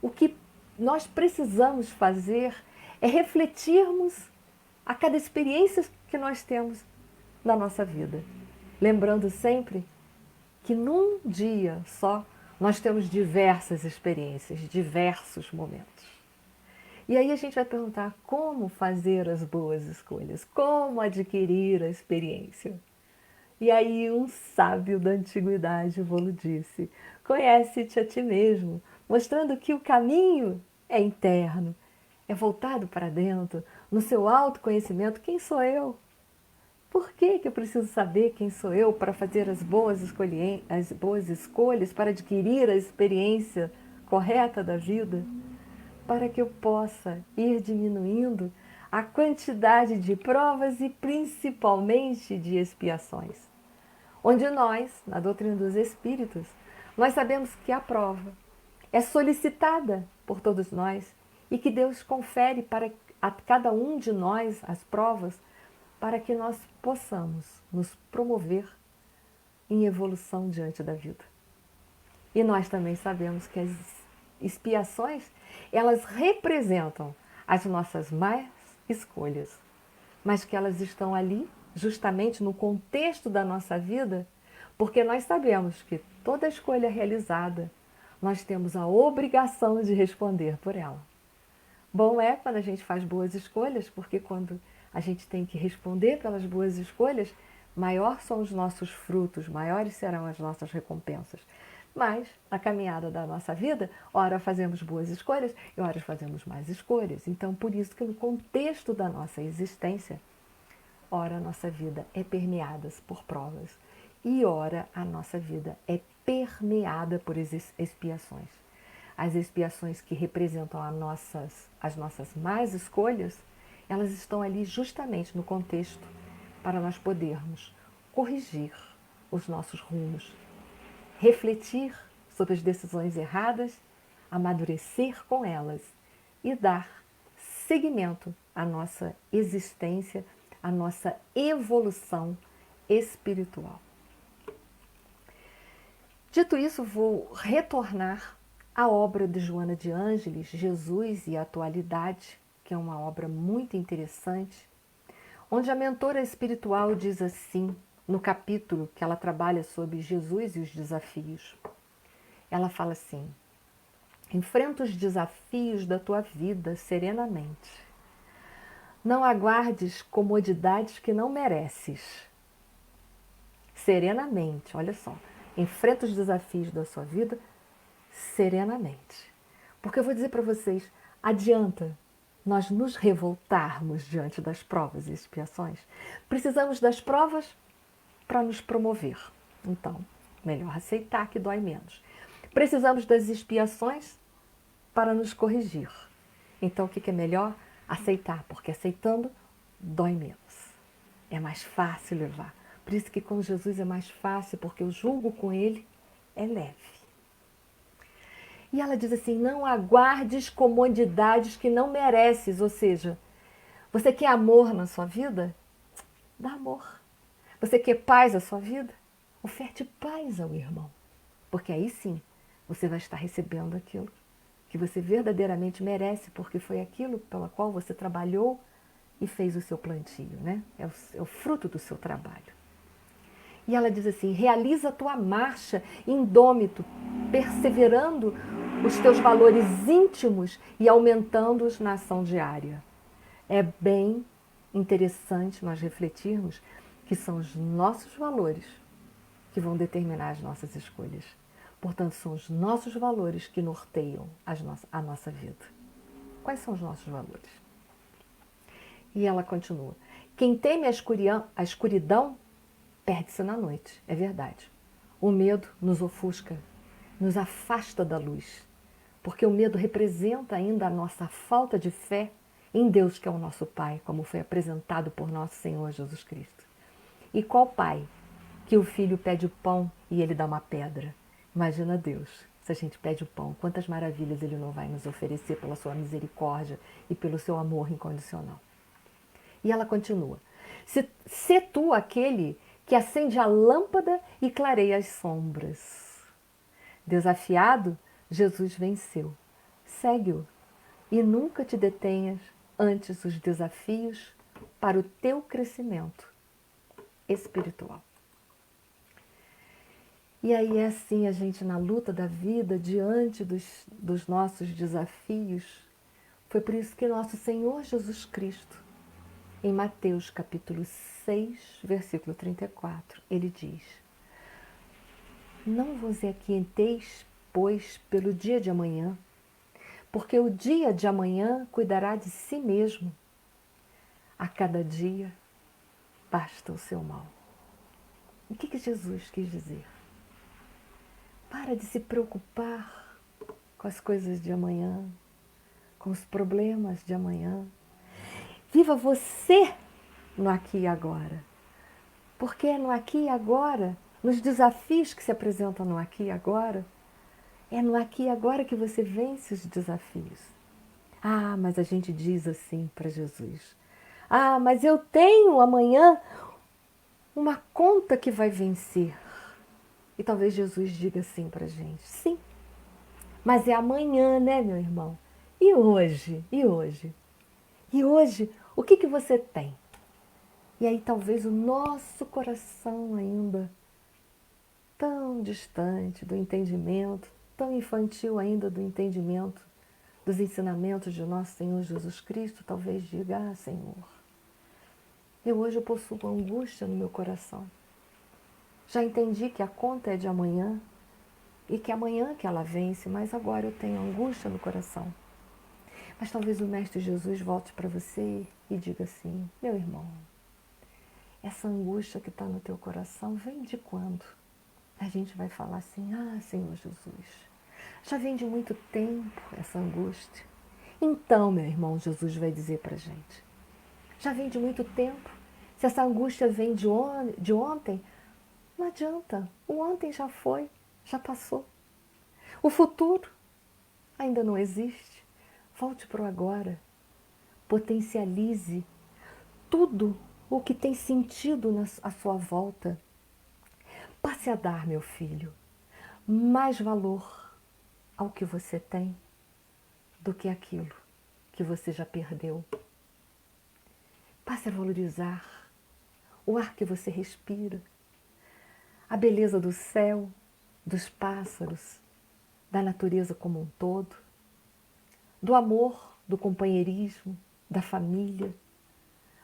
O que nós precisamos fazer é refletirmos a cada experiência que nós temos na nossa vida. Lembrando sempre que num dia só nós temos diversas experiências, diversos momentos. E aí a gente vai perguntar como fazer as boas escolhas, como adquirir a experiência. E aí um sábio da antiguidade vô-lo disse: conhece-te a ti mesmo, mostrando que o caminho é interno, é voltado para dentro, no seu autoconhecimento. Quem sou eu? Por que eu preciso saber quem sou eu para fazer as boas escolhas, para adquirir a experiência correta da vida? Para que eu possa ir diminuindo a quantidade de provas e principalmente de expiações. Onde nós, na doutrina dos Espíritos, nós sabemos que a prova é solicitada por todos nós e que Deus confere para a cada um de nós as provas para que nós possamos nos promover em evolução diante da vida. E nós também sabemos que as expiações, elas representam as nossas más escolhas, mas que elas estão ali justamente no contexto da nossa vida, porque nós sabemos que toda escolha realizada, nós temos a obrigação de responder por ela. Bom é quando a gente faz boas escolhas, porque quando a gente tem que responder pelas boas escolhas, maior são os nossos frutos, maiores serão as nossas recompensas. Mas, na caminhada da nossa vida, ora fazemos boas escolhas e ora fazemos más escolhas. Então, por isso que no contexto da nossa existência, ora a nossa vida é permeada por provas e ora a nossa vida é permeada por expiações. As expiações que representam as nossas más escolhas, elas estão ali justamente no contexto para nós podermos corrigir os nossos rumos, refletir sobre as decisões erradas, amadurecer com elas e dar seguimento à nossa existência, à nossa evolução espiritual. Dito isso, vou retornar à obra de Joana de Ângeles, Jesus e a Atualidade, que é uma obra muito interessante, onde a mentora espiritual diz assim, no capítulo que ela trabalha sobre Jesus e os desafios. Ela fala assim: enfrenta os desafios da tua vida serenamente. Não aguardes comodidades que não mereces. Serenamente, olha só. Enfrenta os desafios da sua vida serenamente. Porque eu vou dizer para vocês, adianta nós nos revoltarmos diante das provas e expiações? Precisamos das provas para nos promover. Então, melhor aceitar que dói menos. Precisamos das expiações para nos corrigir. Então, o que é melhor? Aceitar, porque aceitando dói menos. É mais fácil levar. Por isso que com Jesus é mais fácil, porque o jugo com ele é leve. E ela diz assim: não aguardes comodidades que não mereces. Ou seja, você quer amor na sua vida? Dá amor. Você quer paz na sua vida? Oferte paz ao irmão. Porque aí sim, você vai estar recebendo aquilo que você verdadeiramente merece, porque foi aquilo pela qual você trabalhou e fez o seu plantio, né? É o fruto do seu trabalho. E ela diz assim: realiza a tua marcha indômito, perseverando os teus valores íntimos e aumentando-os na ação diária. É bem interessante nós refletirmos que são os nossos valores que vão determinar as nossas escolhas. Portanto, são os nossos valores que norteiam a nossa vida. Quais são os nossos valores? E ela continua: quem teme a escuridão perde-se na noite. É verdade. O medo nos ofusca, nos afasta da luz, porque o medo representa ainda a nossa falta de fé em Deus, que é o nosso Pai, como foi apresentado por nosso Senhor Jesus Cristo. E qual pai que o filho pede o pão e ele dá uma pedra? Imagina Deus, Se a gente pede o pão, quantas maravilhas Ele não vai nos oferecer pela sua misericórdia e pelo seu amor incondicional. E ela continua. Se tu aquele que acende a lâmpada e clareia as sombras. Desafiado, Jesus venceu. Segue-o e nunca te detenhas antes os desafios para o teu crescimento espiritual. E aí é assim a gente na luta da vida, diante dos nossos desafios. Foi por isso que nosso Senhor Jesus Cristo, em Mateus capítulo 6, versículo 34, ele diz: não vos inquieteis, pois, pelo dia de amanhã, porque o dia de amanhã cuidará de si mesmo. A cada dia basta o seu mal. O que Jesus quis dizer? Para de se preocupar com as coisas de amanhã, com os problemas de amanhã. Viva você no aqui e agora. Porque é no aqui e agora, nos desafios que se apresentam no aqui e agora, é no aqui e agora que você vence os desafios. Ah, mas a gente diz assim para Jesus: ah, mas eu tenho amanhã uma conta que vai vencer. E talvez Jesus diga assim para a gente: sim, mas é amanhã, né, meu irmão? E hoje? E hoje? E hoje, o que você tem? E aí talvez o nosso coração ainda tão distante do entendimento, tão infantil ainda do entendimento dos ensinamentos de nosso Senhor Jesus Cristo, talvez diga: ah, Senhor, hoje eu possuo angústia no meu coração. Já entendi que a conta é de amanhã e que amanhã que ela vence, mas agora eu tenho angústia no coração. Mas talvez o Mestre Jesus volte para você e diga assim: meu irmão, essa angústia que está no teu coração vem de quando? A gente vai falar assim: ah, Senhor Jesus, já vem de muito tempo essa angústia. Então, meu irmão, Jesus vai dizer para a gente: já vem de muito tempo. Se essa angústia vem de ontem, não adianta. O ontem já foi, já passou. O futuro ainda não existe. Volte para o agora. Potencialize tudo o que tem sentido à sua volta. Passe a dar, meu filho, mais valor ao que você tem do que aquilo que você já perdeu. Passe a valorizar o ar que você respira, a beleza do céu, dos pássaros, da natureza como um todo, do amor, do companheirismo, da família,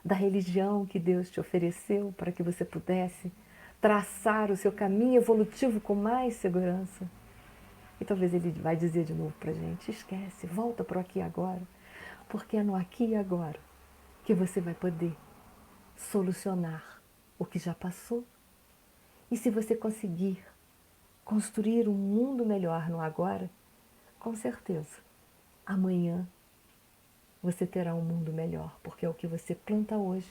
da religião que Deus te ofereceu para que você pudesse traçar o seu caminho evolutivo com mais segurança. E talvez Ele vai dizer de novo para a gente: esquece, volta para o aqui e agora, porque é no aqui e agora que você vai poder solucionar o que já passou. E se você conseguir construir um mundo melhor no agora, com certeza, amanhã você terá um mundo melhor, porque é o que você planta hoje,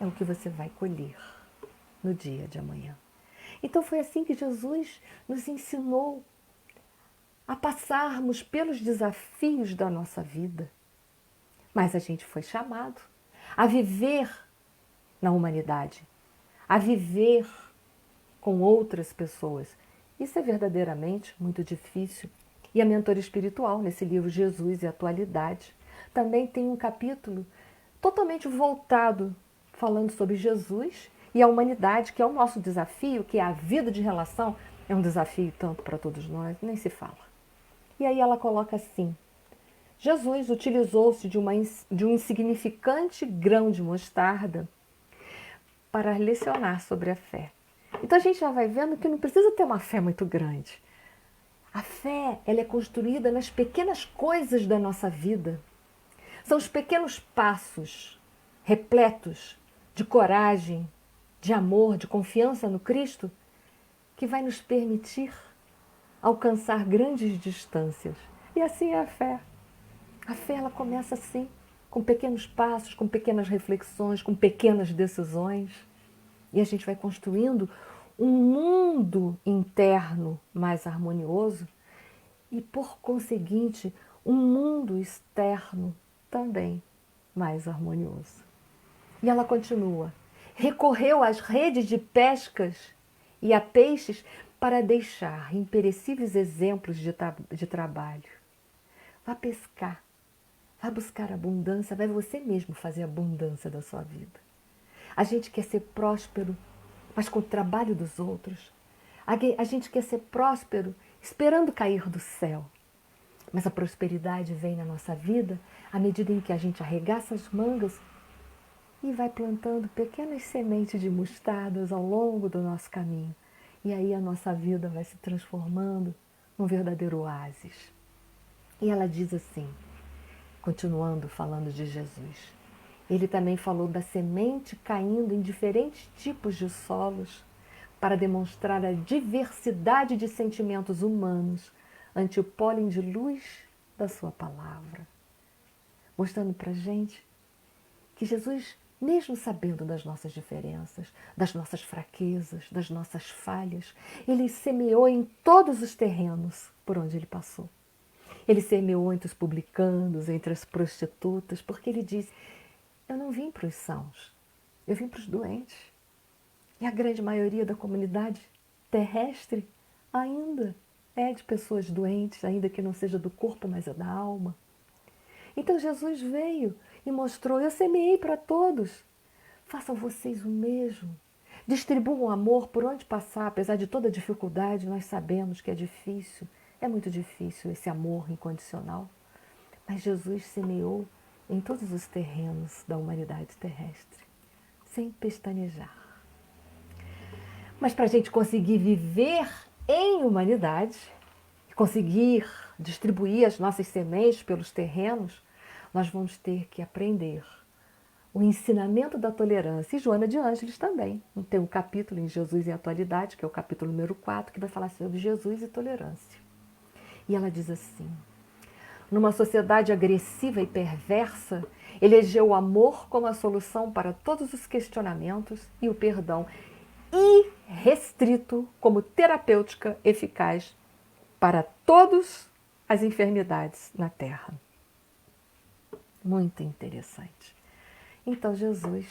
é o que você vai colher no dia de amanhã. Então foi assim que Jesus nos ensinou a passarmos pelos desafios da nossa vida. Mas a gente foi chamado a viver na humanidade, a viver com outras pessoas. Isso é verdadeiramente muito difícil. E a mentora espiritual, nesse livro Jesus e Atualidade, também tem um capítulo totalmente voltado, falando sobre Jesus e a humanidade, que é o nosso desafio, que é a vida de relação. É um desafio tanto para todos nós, nem se fala. E aí ela coloca assim: Jesus utilizou-se de um insignificante grão de mostarda para lecionar sobre a fé. Então a gente já vai vendo que não precisa ter uma fé muito grande. A fé, ela é construída nas pequenas coisas da nossa vida. São os pequenos passos repletos de coragem, de amor, de confiança no Cristo, que vai nos permitir alcançar grandes distâncias. E assim é a fé. A fé, ela começa assim, com pequenos passos, com pequenas reflexões, com pequenas decisões. E a gente vai construindo um mundo interno mais harmonioso e, por conseguinte, um mundo externo também mais harmonioso. E ela continua. Recorreu às redes de pescas e a peixes para deixar imperecíveis exemplos de trabalho. Vá pescar, vá buscar abundância, vai você mesmo fazer a abundância da sua vida. A gente quer ser próspero, mas com o trabalho dos outros. A gente quer ser próspero esperando cair do céu. Mas a prosperidade vem na nossa vida à medida em que a gente arregaça as mangas e vai plantando pequenas sementes de mostardas ao longo do nosso caminho. E aí a nossa vida vai se transformando num verdadeiro oásis. E ela diz assim, continuando falando de Jesus, ele também falou da semente caindo em diferentes tipos de solos para demonstrar a diversidade de sentimentos humanos ante o pólen de luz da sua palavra. Mostrando para a gente que Jesus, mesmo sabendo das nossas diferenças, das nossas fraquezas, das nossas falhas, ele semeou em todos os terrenos por onde ele passou. Ele semeou entre os publicanos, entre as prostitutas, porque ele disse, eu não vim para os sãos, eu vim para os doentes. E a grande maioria da comunidade terrestre ainda é de pessoas doentes, ainda que não seja do corpo, mas é da alma. Então Jesus veio e mostrou, eu semeei para todos. Façam vocês o mesmo. Distribuam amor por onde passar, apesar de toda dificuldade, nós sabemos que é difícil, é muito difícil esse amor incondicional. Mas Jesus semeou em todos os terrenos da humanidade terrestre, sem pestanejar. Mas para a gente conseguir viver em humanidade, conseguir distribuir as nossas sementes pelos terrenos, nós vamos ter que aprender o ensinamento da tolerância. E Joana de Ângeles também. Tem um capítulo em Jesus e Atualidade, que é o capítulo número 4, que vai falar sobre Jesus e tolerância. E ela diz assim, numa sociedade agressiva e perversa, elegeu o amor como a solução para todos os questionamentos e o perdão irrestrito como terapêutica eficaz para todas as enfermidades na Terra. Muito interessante. Então Jesus,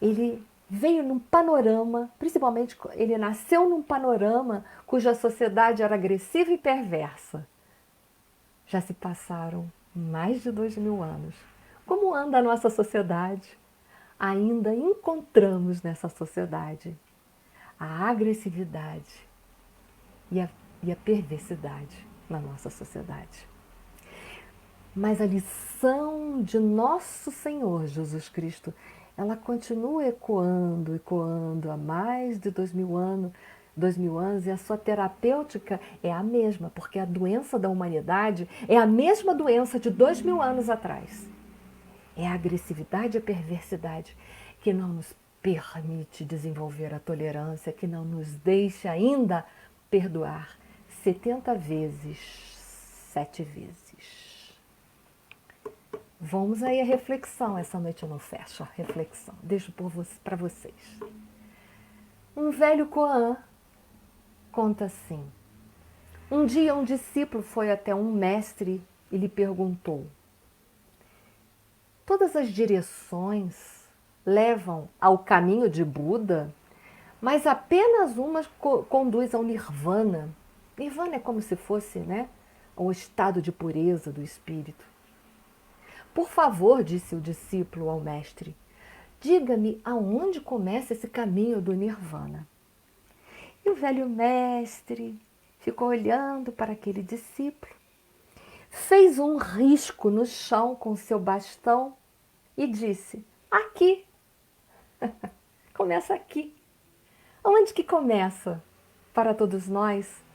ele veio num panorama, principalmente ele nasceu num panorama cuja sociedade era agressiva e perversa. Já se passaram mais de 2000 anos. Como anda a nossa sociedade? Ainda encontramos nessa sociedade a agressividade e a perversidade na nossa sociedade. Mas a lição de nosso Senhor Jesus Cristo, ela continua ecoando há mais de 2000 anos, e a sua terapêutica é a mesma, porque a doença da humanidade é a mesma doença de 2000 anos atrás. É a agressividade e a perversidade que não nos permite desenvolver a tolerância, que não nos deixa ainda perdoar 70 vezes, 7 vezes. Vamos aí à reflexão. Essa noite eu não fecho a reflexão. Deixo para vocês. Um velho Koan conta assim. Um dia um discípulo foi até um mestre e lhe perguntou: todas as direções levam ao caminho de Buda, mas apenas uma conduz ao Nirvana. Nirvana é como se fosse, o estado de pureza do espírito. Por favor, disse o discípulo ao mestre, diga-me aonde começa esse caminho do Nirvana. E o velho mestre ficou olhando para aquele discípulo, fez um risco no chão com seu bastão e disse, aqui. Começa aqui. Onde que começa, para todos nós,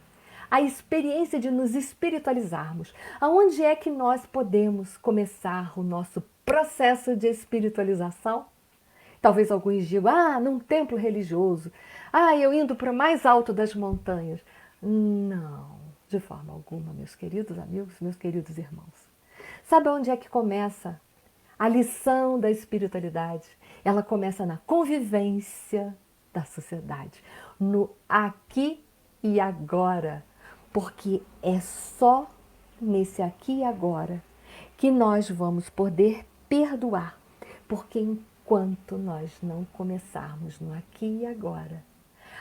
a experiência de nos espiritualizarmos? Aonde é que nós podemos começar o nosso processo de espiritualização? Talvez alguns digam, num templo religioso. Eu indo para o mais alto das montanhas. Não, de forma alguma, meus queridos amigos, meus queridos irmãos. Sabe onde é que começa a lição da espiritualidade? Ela começa na convivência da sociedade, no aqui e agora. porque é só nesse aqui e agora que nós vamos poder perdoar, porque enquanto nós não começarmos no aqui e agora,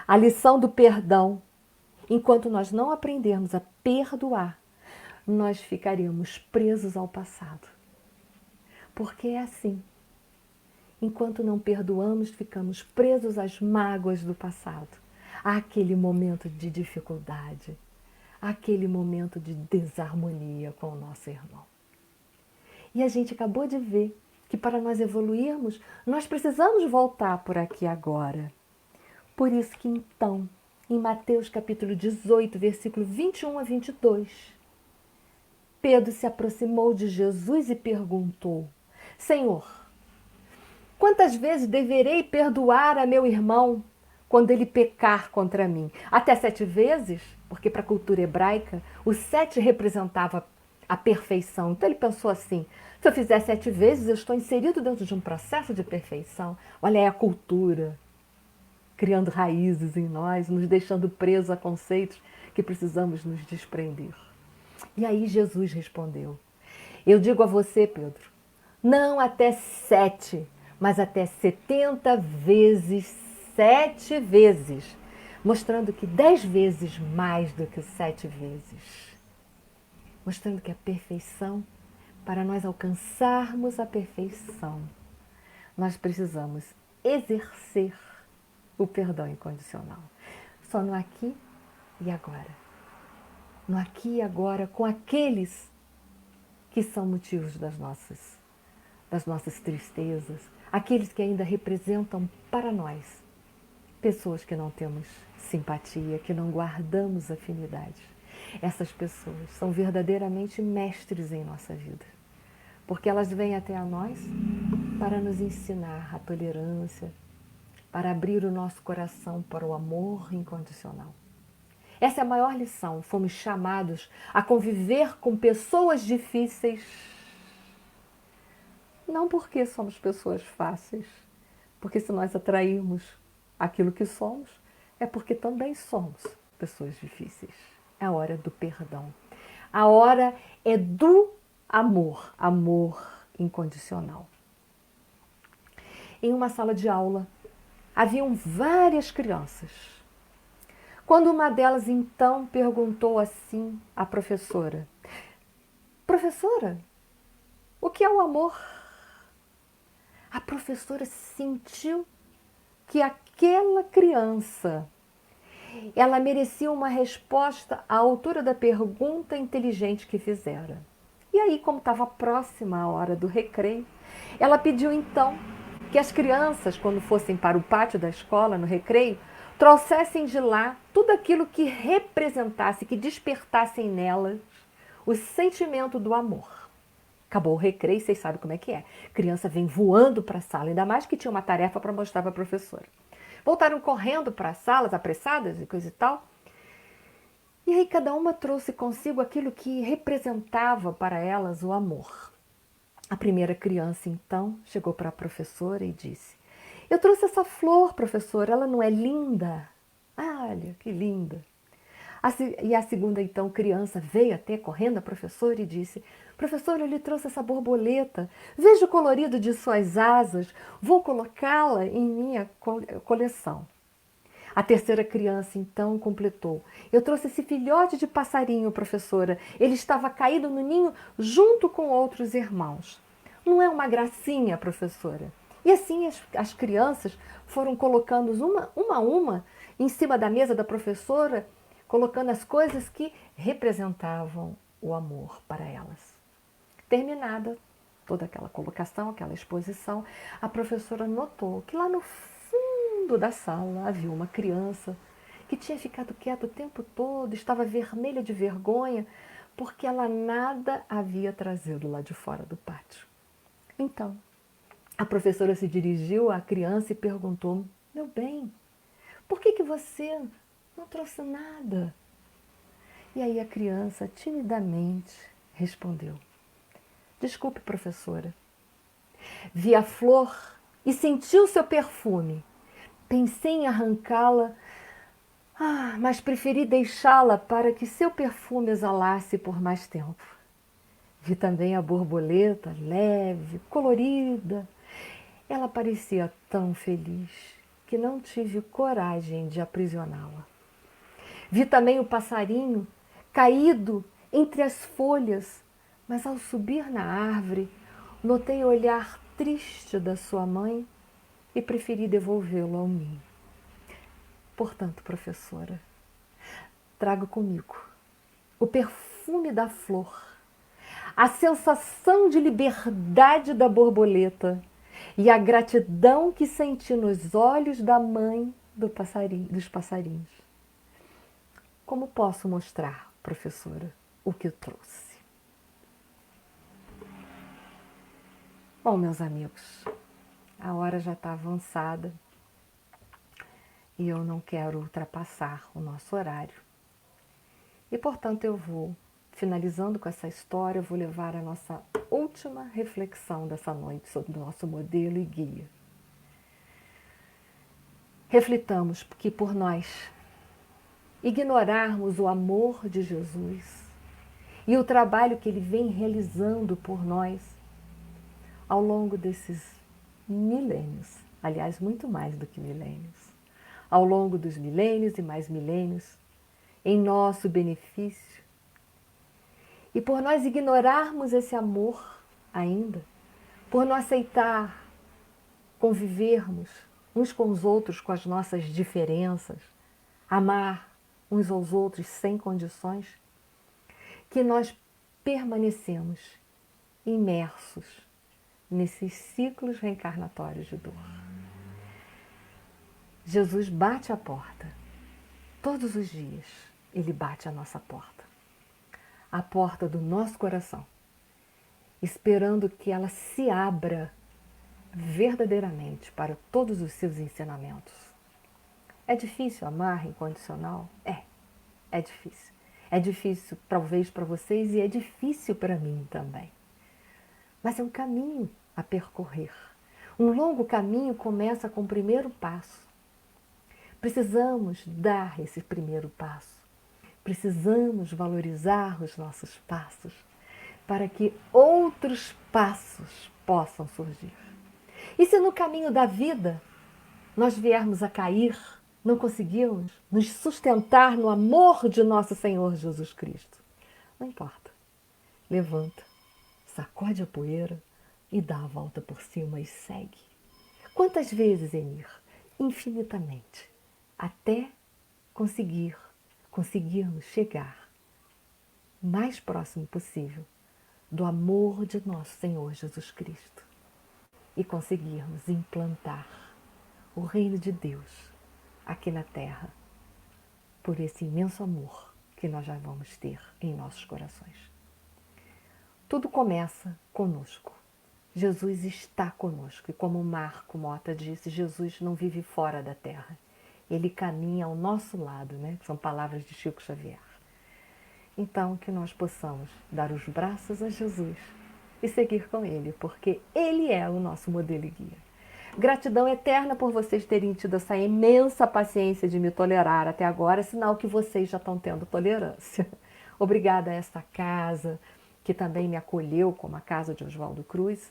a lição do perdão, enquanto nós não aprendermos a perdoar, nós ficaríamos presos ao passado. Porque é assim. Enquanto não perdoamos, ficamos presos às mágoas do passado, àquele momento de dificuldade, àquele momento de desarmonia com o nosso irmão. E a gente acabou de ver que para nós evoluirmos, nós precisamos voltar por aqui agora. Por isso que então, em Mateus capítulo 18, versículo 21 a 22, Pedro se aproximou de Jesus e perguntou: Senhor, quantas vezes deverei perdoar a meu irmão quando ele pecar contra mim? Até 7 vezes? Porque para a cultura hebraica, o 7 representava a perfeição. Então ele pensou assim: se eu fizer 7 vezes, eu estou inserido dentro de um processo de perfeição. Olha aí a cultura, criando raízes em nós, nos deixando presos a conceitos que precisamos nos desprender. E aí Jesus respondeu: eu digo a você, Pedro, não até 7, mas até 70 vezes 7 vezes, mostrando que 10 vezes mais do que 7 vezes. Mostrando que a perfeição, para nós alcançarmos a perfeição, nós precisamos exercer o perdão incondicional. Só no aqui e agora. No aqui e agora com aqueles que são motivos das nossas tristezas, aqueles que ainda representam para nós pessoas que não temos simpatia, que não guardamos afinidade. Essas pessoas são verdadeiramente mestres em nossa vida, porque elas vêm até a nós para nos ensinar a tolerância, para abrir o nosso coração para o amor incondicional. Essa é a maior lição. Fomos chamados a conviver com pessoas difíceis, não porque somos pessoas fáceis, porque se nós atrairmos aquilo que somos, é porque também somos pessoas difíceis. É a hora do perdão. A hora é do amor, amor incondicional. Em uma sala de aula, haviam várias crianças. Quando uma delas então perguntou assim à professora: professora, o que é o amor? A professora sentiu que aquela criança, ela merecia uma resposta à altura da pergunta inteligente que fizera. E aí, como estava próxima a hora do recreio, ela pediu então que as crianças, quando fossem para o pátio da escola, no recreio, trouxessem de lá tudo aquilo que representasse, que despertassem nelas o sentimento do amor. Acabou o recreio, vocês sabem como é que é. Criança vem voando para a sala, ainda mais que tinha uma tarefa para mostrar para a professora. Voltaram correndo para as salas, apressadas e coisa e tal. E aí cada uma trouxe consigo aquilo que representava para elas o amor. A primeira criança, então, chegou para a professora e disse: eu trouxe essa flor, professora, ela não é linda? Ah, olha, que linda. E a segunda, então, criança veio até correndo à professora e disse: professora, eu lhe trouxe essa borboleta. Veja o colorido de suas asas. Vou colocá-la em minha coleção. A terceira criança, então, completou: eu trouxe esse filhote de passarinho, professora. Ele estava caído no ninho junto com outros irmãos. Não é uma gracinha, professora? E assim as crianças foram colocando uma a uma em cima da mesa da professora, colocando as coisas que representavam o amor para elas. Terminada toda aquela colocação, aquela exposição, a professora notou que lá no fundo da sala havia uma criança que tinha ficado quieta o tempo todo, estava vermelha de vergonha, porque ela nada havia trazido lá de fora do pátio. Então, a professora se dirigiu à criança e perguntou: meu bem, por que você não trouxe nada? E aí a criança timidamente respondeu: desculpe, professora. Vi a flor e senti o seu perfume. Pensei em arrancá-la, Mas preferi deixá-la para que seu perfume exalasse por mais tempo. Vi também a borboleta, leve, colorida. Ela parecia tão feliz que não tive coragem de aprisioná-la. Vi também o passarinho caído entre as folhas, mas ao subir na árvore, notei o olhar triste da sua mãe e preferi devolvê-lo ao ninho. Portanto, professora, trago comigo o perfume da flor, a sensação de liberdade da borboleta e a gratidão que senti nos olhos da mãe dos passarinhos. Como posso mostrar, professora, o que eu trouxe? Bom, meus amigos, a hora já está avançada e eu não quero ultrapassar o nosso horário. E, portanto, eu vou, finalizando com essa história, eu vou levar a nossa última reflexão dessa noite sobre o nosso modelo e guia. Reflitamos que por nós ignorarmos o amor de Jesus e o trabalho que ele vem realizando por nós ao longo desses milênios, aliás, muito mais do que milênios, ao longo dos milênios e mais milênios, em nosso benefício, e por nós ignorarmos esse amor ainda, por não aceitar convivermos uns com os outros com as nossas diferenças, amar uns aos outros sem condições, que nós permanecemos imersos nesses ciclos reencarnatórios de dor. Jesus bate a porta. Todos os dias ele bate a nossa porta. A porta do nosso coração, esperando que ela se abra verdadeiramente para todos os seus ensinamentos. É difícil amar incondicional? É difícil. É difícil talvez para vocês e é difícil para mim também. Mas é um caminho a percorrer. Um longo caminho começa com o primeiro passo. Precisamos dar esse primeiro passo. Precisamos valorizar os nossos passos para que outros passos possam surgir. E se no caminho da vida nós viermos a cair, não conseguirmos nos sustentar no amor de nosso Senhor Jesus Cristo, não importa. Levanta, sacode a poeira e dá a volta por cima e segue. Quantas vezes, Emir? Infinitamente. Até conseguirmos chegar o mais próximo possível do amor de nosso Senhor Jesus Cristo e conseguirmos implantar o reino de Deus aqui na Terra por esse imenso amor que nós já vamos ter em nossos corações. Tudo começa conosco. Jesus está conosco e, como Marco Mota disse, Jesus não vive fora da Terra. Ele caminha ao nosso lado, né? São palavras de Chico Xavier. Então, que nós possamos dar os braços a Jesus e seguir com Ele, porque Ele é o nosso modelo e guia. Gratidão eterna por vocês terem tido essa imensa paciência de me tolerar até agora, sinal que vocês já estão tendo tolerância. Obrigada a esta casa, que também me acolheu como a casa de Oswaldo Cruz,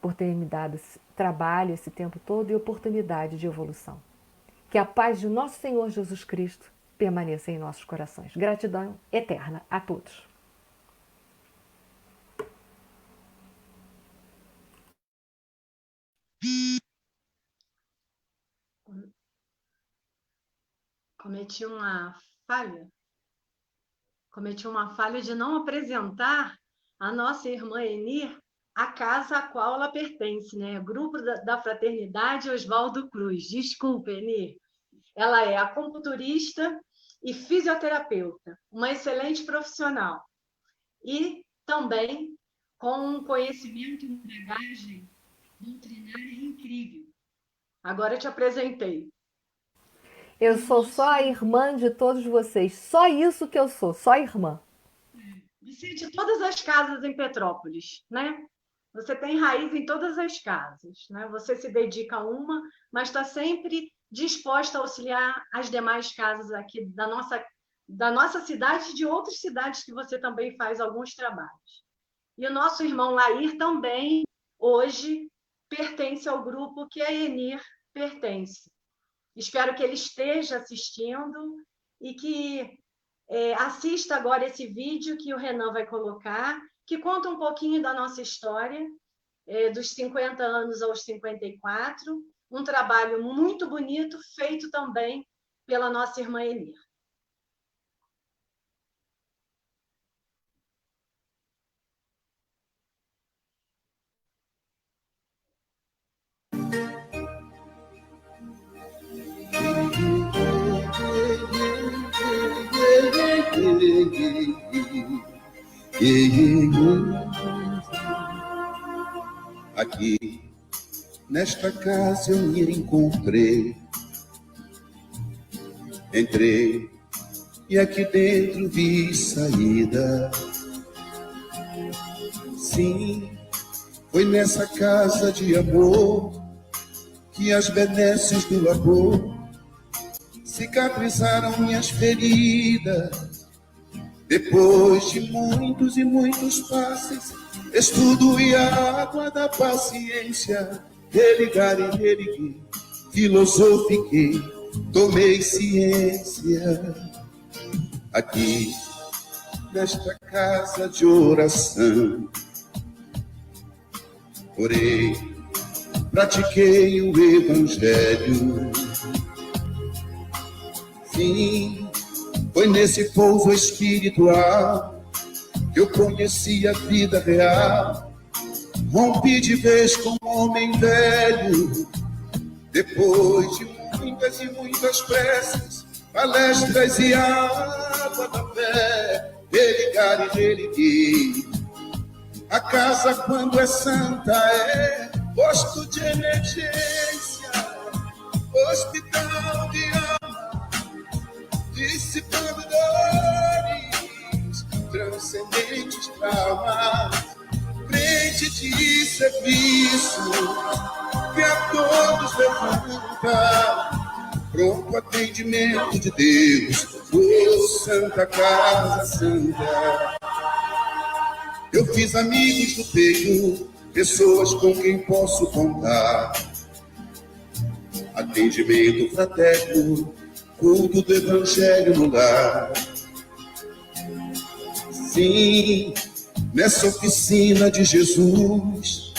por ter me dado esse trabalho esse tempo todo e oportunidade de evolução. Que a paz de nosso Senhor Jesus Cristo permaneça em nossos corações. Gratidão eterna a todos. Cometi uma falha de não apresentar a nossa irmã Enir, a casa a qual ela pertence, né? Grupo da Fraternidade Oswaldo Cruz. Desculpa, Enir. Ela é acupunturista e fisioterapeuta, uma excelente profissional. E também com um conhecimento e bagagem doutrinária incrível. Agora eu te apresentei. Eu sou só a irmã de todos vocês. Só isso que eu sou, só irmã. Você é de todas as casas em Petrópolis, né? Você tem raiz em todas as casas, né? Você se dedica a uma, mas está sempre disposta a auxiliar as demais casas aqui da nossa cidade e de outras cidades que você também faz alguns trabalhos. E o nosso irmão Lair também, hoje, pertence ao grupo que a Enir pertence. Espero que ele esteja assistindo e que assista agora esse vídeo que o Renan vai colocar, que conta um pouquinho da nossa história, dos 50 anos aos 54, um trabalho muito bonito, feito também pela nossa irmã Enir. Aqui, nesta casa eu me encontrei. Entrei e aqui dentro vi saída. Sim, foi nessa casa de amor que as benesses do labor cicatrizaram minhas feridas. Depois de muitos e muitos passes, estudo e a água da paciência, religar e religui, filosofiquei, tomei ciência. Aqui, nesta casa de oração, orei, pratiquei o evangelho. Sim, foi nesse pouso espiritual que eu conheci a vida real. Rompi de vez com um homem velho. Depois de muitas e muitas preces, palestras e água da fé, religar e religir. A casa, quando é santa, é posto de emergência, hospital de alma, dissipando dores, transcendentes traumas, frente de serviço que a todos levanta, pronto atendimento de Deus, oh Santa Casa Santa. Eu fiz amigos do peito, pessoas com quem posso contar, atendimento fraterno, culto do evangelho no lar. Sim, nessa oficina de Jesus,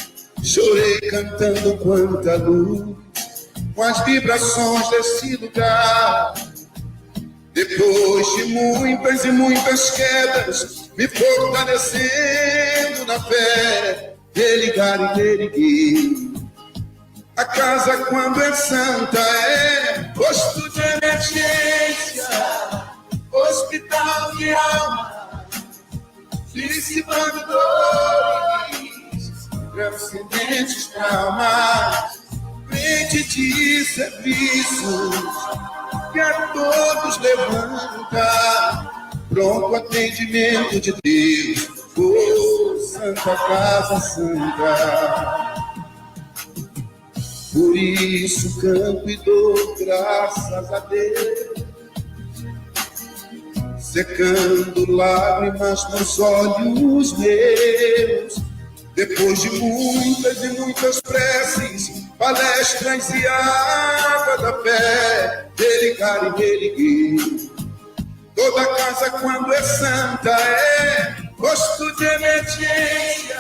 chorei cantando quanta luz, com as vibrações desse lugar. Depois de muitas e muitas quedas, me fortalecendo na fé, religar e reerguer. A casa, quando é santa, é posto de emergência, hospital de alma, dissipando dores, transcendentes traumas, frente de serviços que a todos levanta, pronto atendimento de Deus, oh Santa Casa Santa. Por isso canto e dou graças a Deus, secando lágrimas nos olhos meus. Depois de muitas e muitas preces, palestras e água da fé, religar e reerguer. Toda casa, quando é santa, é posto de emergência,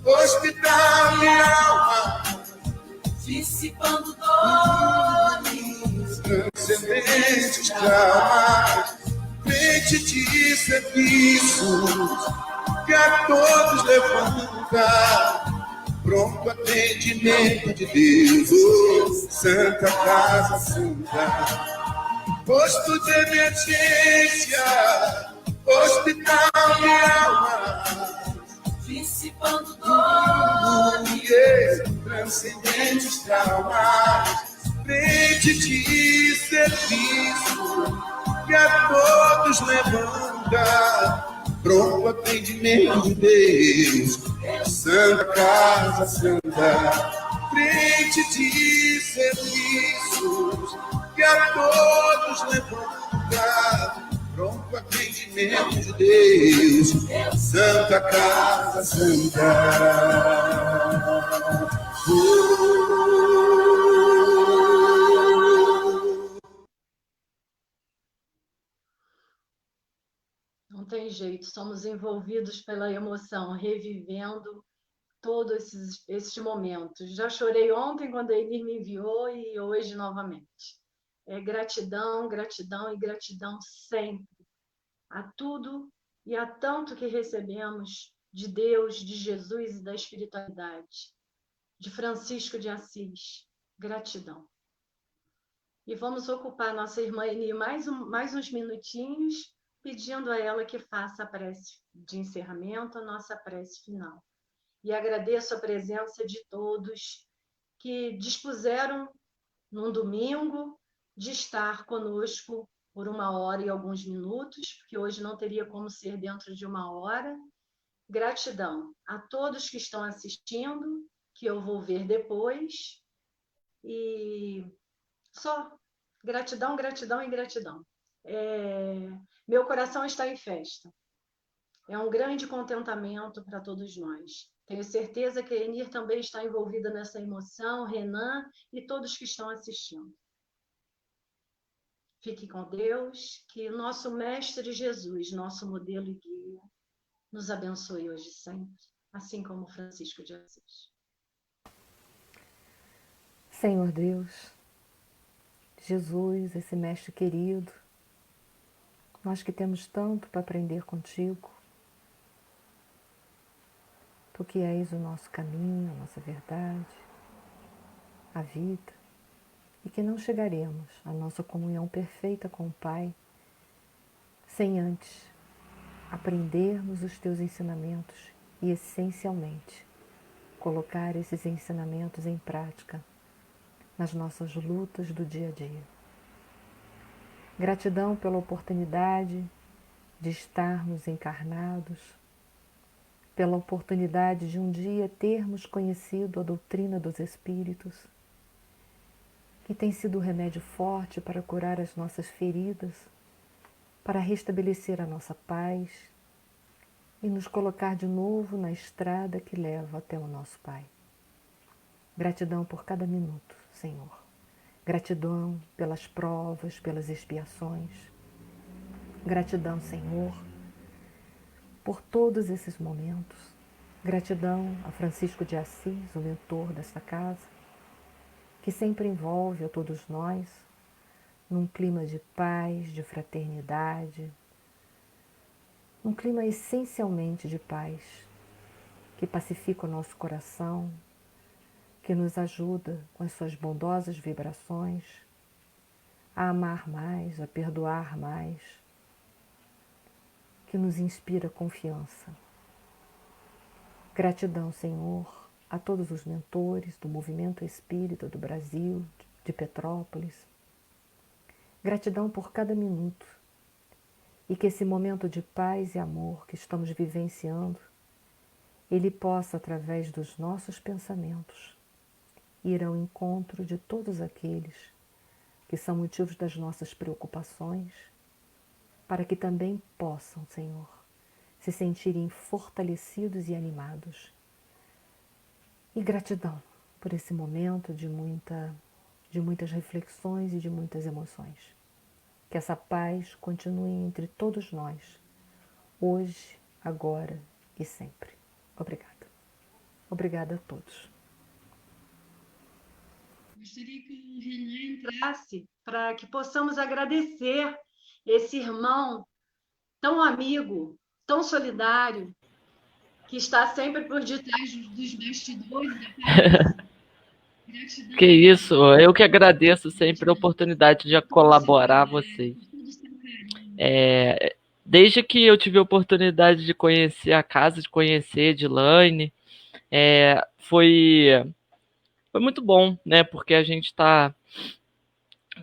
hospital de alma, dissipando dores, transcendentes traumas, frente de serviços que a todos levanta, pronto atendimento de Deus, oh, Santa Casa Santa. Posto de emergência, hospital de alma, dissipando dores, transcendentes traumas, frente de serviço que a todos levanta, pronto atendimento de Deus. Santa Casa Santa, frente de serviços, que a todos levanta, pronto atendimento de Deus. Santa Casa Santa. Não tem jeito, somos envolvidos pela emoção, revivendo todos esses momentos. Já chorei ontem quando ele me enviou e hoje novamente. É gratidão, gratidão e gratidão sempre a tudo e a tanto que recebemos de Deus, de Jesus e da espiritualidade, de Francisco de Assis. Gratidão. E vamos ocupar nossa irmã Eni mais uns minutinhos, pedindo a ela que faça a prece de encerramento, a nossa prece final. E agradeço a presença de todos que dispuseram, num domingo, de estar conosco por 1 hora e alguns minutos, porque hoje não teria como ser dentro de 1 hora. Gratidão a todos que estão assistindo, que eu vou ver depois. E só gratidão, gratidão e gratidão. Meu coração está em festa. É um grande contentamento para todos nós. Tenho certeza que a Enir também está envolvida nessa emoção, Renan e todos que estão assistindo. Fique com Deus, que o nosso Mestre Jesus, nosso modelo e guia, nos abençoe hoje e sempre, assim como Francisco de Assis. Senhor Deus, Jesus, esse Mestre querido, nós que temos tanto para aprender contigo, Tu que és o nosso caminho, a nossa verdade, a vida, e que não chegaremos à nossa comunhão perfeita com o Pai sem antes aprendermos os Teus ensinamentos e, essencialmente, colocar esses ensinamentos em prática nas nossas lutas do dia a dia. Gratidão pela oportunidade de estarmos encarnados, pela oportunidade de um dia termos conhecido a doutrina dos Espíritos, que tem sido um remédio forte para curar as nossas feridas, para restabelecer a nossa paz e nos colocar de novo na estrada que leva até o nosso Pai. Gratidão por cada minuto, Senhor. Gratidão pelas provas, pelas expiações. Gratidão, Senhor, por todos esses momentos. Gratidão a Francisco de Assis, o mentor desta casa, que sempre envolve a todos nós num clima de paz, de fraternidade, num clima essencialmente de paz, que pacifica o nosso coração, que nos ajuda com as suas bondosas vibrações a amar mais, a perdoar mais, que nos inspira confiança. Gratidão, Senhor, a todos os mentores do movimento espírita do Brasil, de Petrópolis. Gratidão por cada minuto e que esse momento de paz e amor que estamos vivenciando, ele possa, através dos nossos pensamentos, ir ao encontro de todos aqueles que são motivos das nossas preocupações, para que também possam, Senhor, se sentirem fortalecidos e animados. E gratidão por esse momento de muitas reflexões e de muitas emoções. Que essa paz continue entre todos nós, hoje, agora e sempre. Obrigada. Obrigada a todos. Gostaria que o Renan entrasse para que possamos agradecer esse irmão tão amigo, tão solidário, que está sempre por detrás dos bastidores da casa. Gratidão. Que isso, eu que agradeço sempre a oportunidade de colaborar a vocês. Desde que eu tive a oportunidade de conhecer a casa, de conhecer a Edilane, foi muito bom, né? Porque a gente está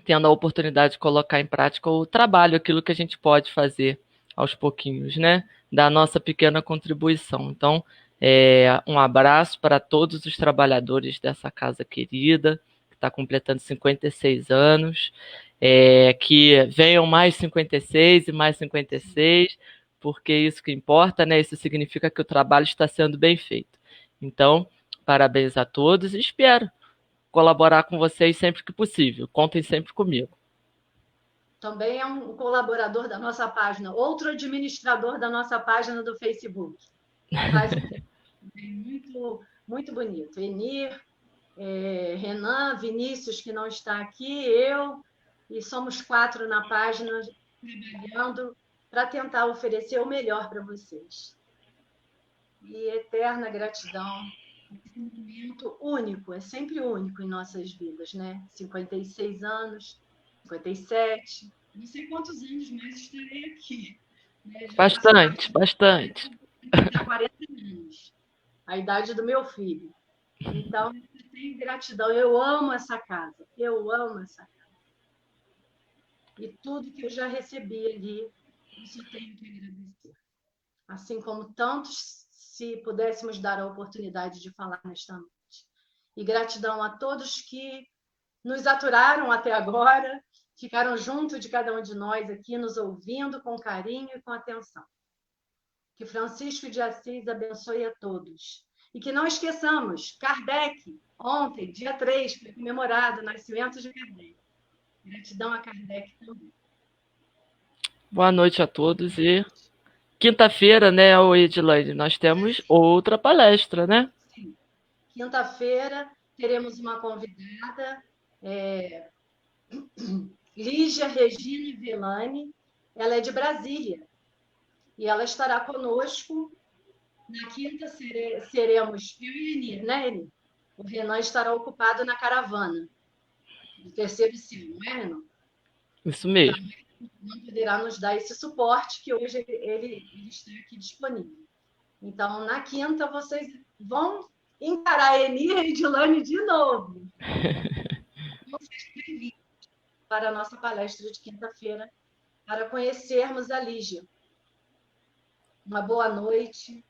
tendo a oportunidade de colocar em prática o trabalho, aquilo que a gente pode fazer aos pouquinhos, né? Da nossa pequena contribuição. Então, um abraço para todos os trabalhadores dessa casa querida, que está completando 56 anos, que venham mais 56 e mais 56, porque isso que importa, né? Isso significa que o trabalho está sendo bem feito. Então, parabéns a todos e espero colaborar com vocês sempre que possível. Contem sempre comigo. Também é um colaborador da nossa página, outro administrador da nossa página do Facebook. Faz muito, muito bonito. Enir, Renan, Vinícius, que não está aqui, eu, e somos 4 na página trabalhando para tentar oferecer o melhor para vocês. E eterna gratidão. Esse momento único, é sempre único em nossas vidas, né? 56 anos, 57, não sei quantos anos mais estarei aqui. Né? Bastante, bastante. 40 anos, a idade do meu filho. Então, eu tenho gratidão, eu amo essa casa, eu amo essa casa. E tudo que eu já recebi ali, eu só tenho que agradecer. Assim como tantos, se pudéssemos dar a oportunidade de falar nesta noite. E gratidão a todos que nos aturaram até agora, ficaram junto de cada um de nós aqui, nos ouvindo com carinho e com atenção. Que Francisco de Assis abençoe a todos. E que não esqueçamos, Kardec, ontem, dia 3, foi comemorado o nascimento de Kardec. Gratidão a Kardec também. Boa noite a todos e quinta-feira, né, Edilane, nós temos outra palestra, né? Sim. Quinta-feira teremos uma convidada, Lígia Regina Villani, ela é de Brasília, e ela estará conosco. Na quinta seremos eu e Enir, né, Enir? O Renan estará ocupado na caravana do terceiro ciclo, não é, Renan? Isso mesmo. Então, não poderá nos dar esse suporte que hoje ele está aqui disponível. Então, na quinta, vocês vão encarar a Enir e a Edilane de novo. Vocês bem-vindos para a nossa palestra de quinta-feira, para conhecermos a Lígia. Uma boa noite,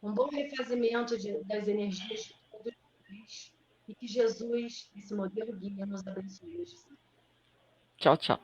um bom refazimento das energias de todos nós, e que Jesus, esse modelo guia, nos abençoe hoje. Tchau, tchau.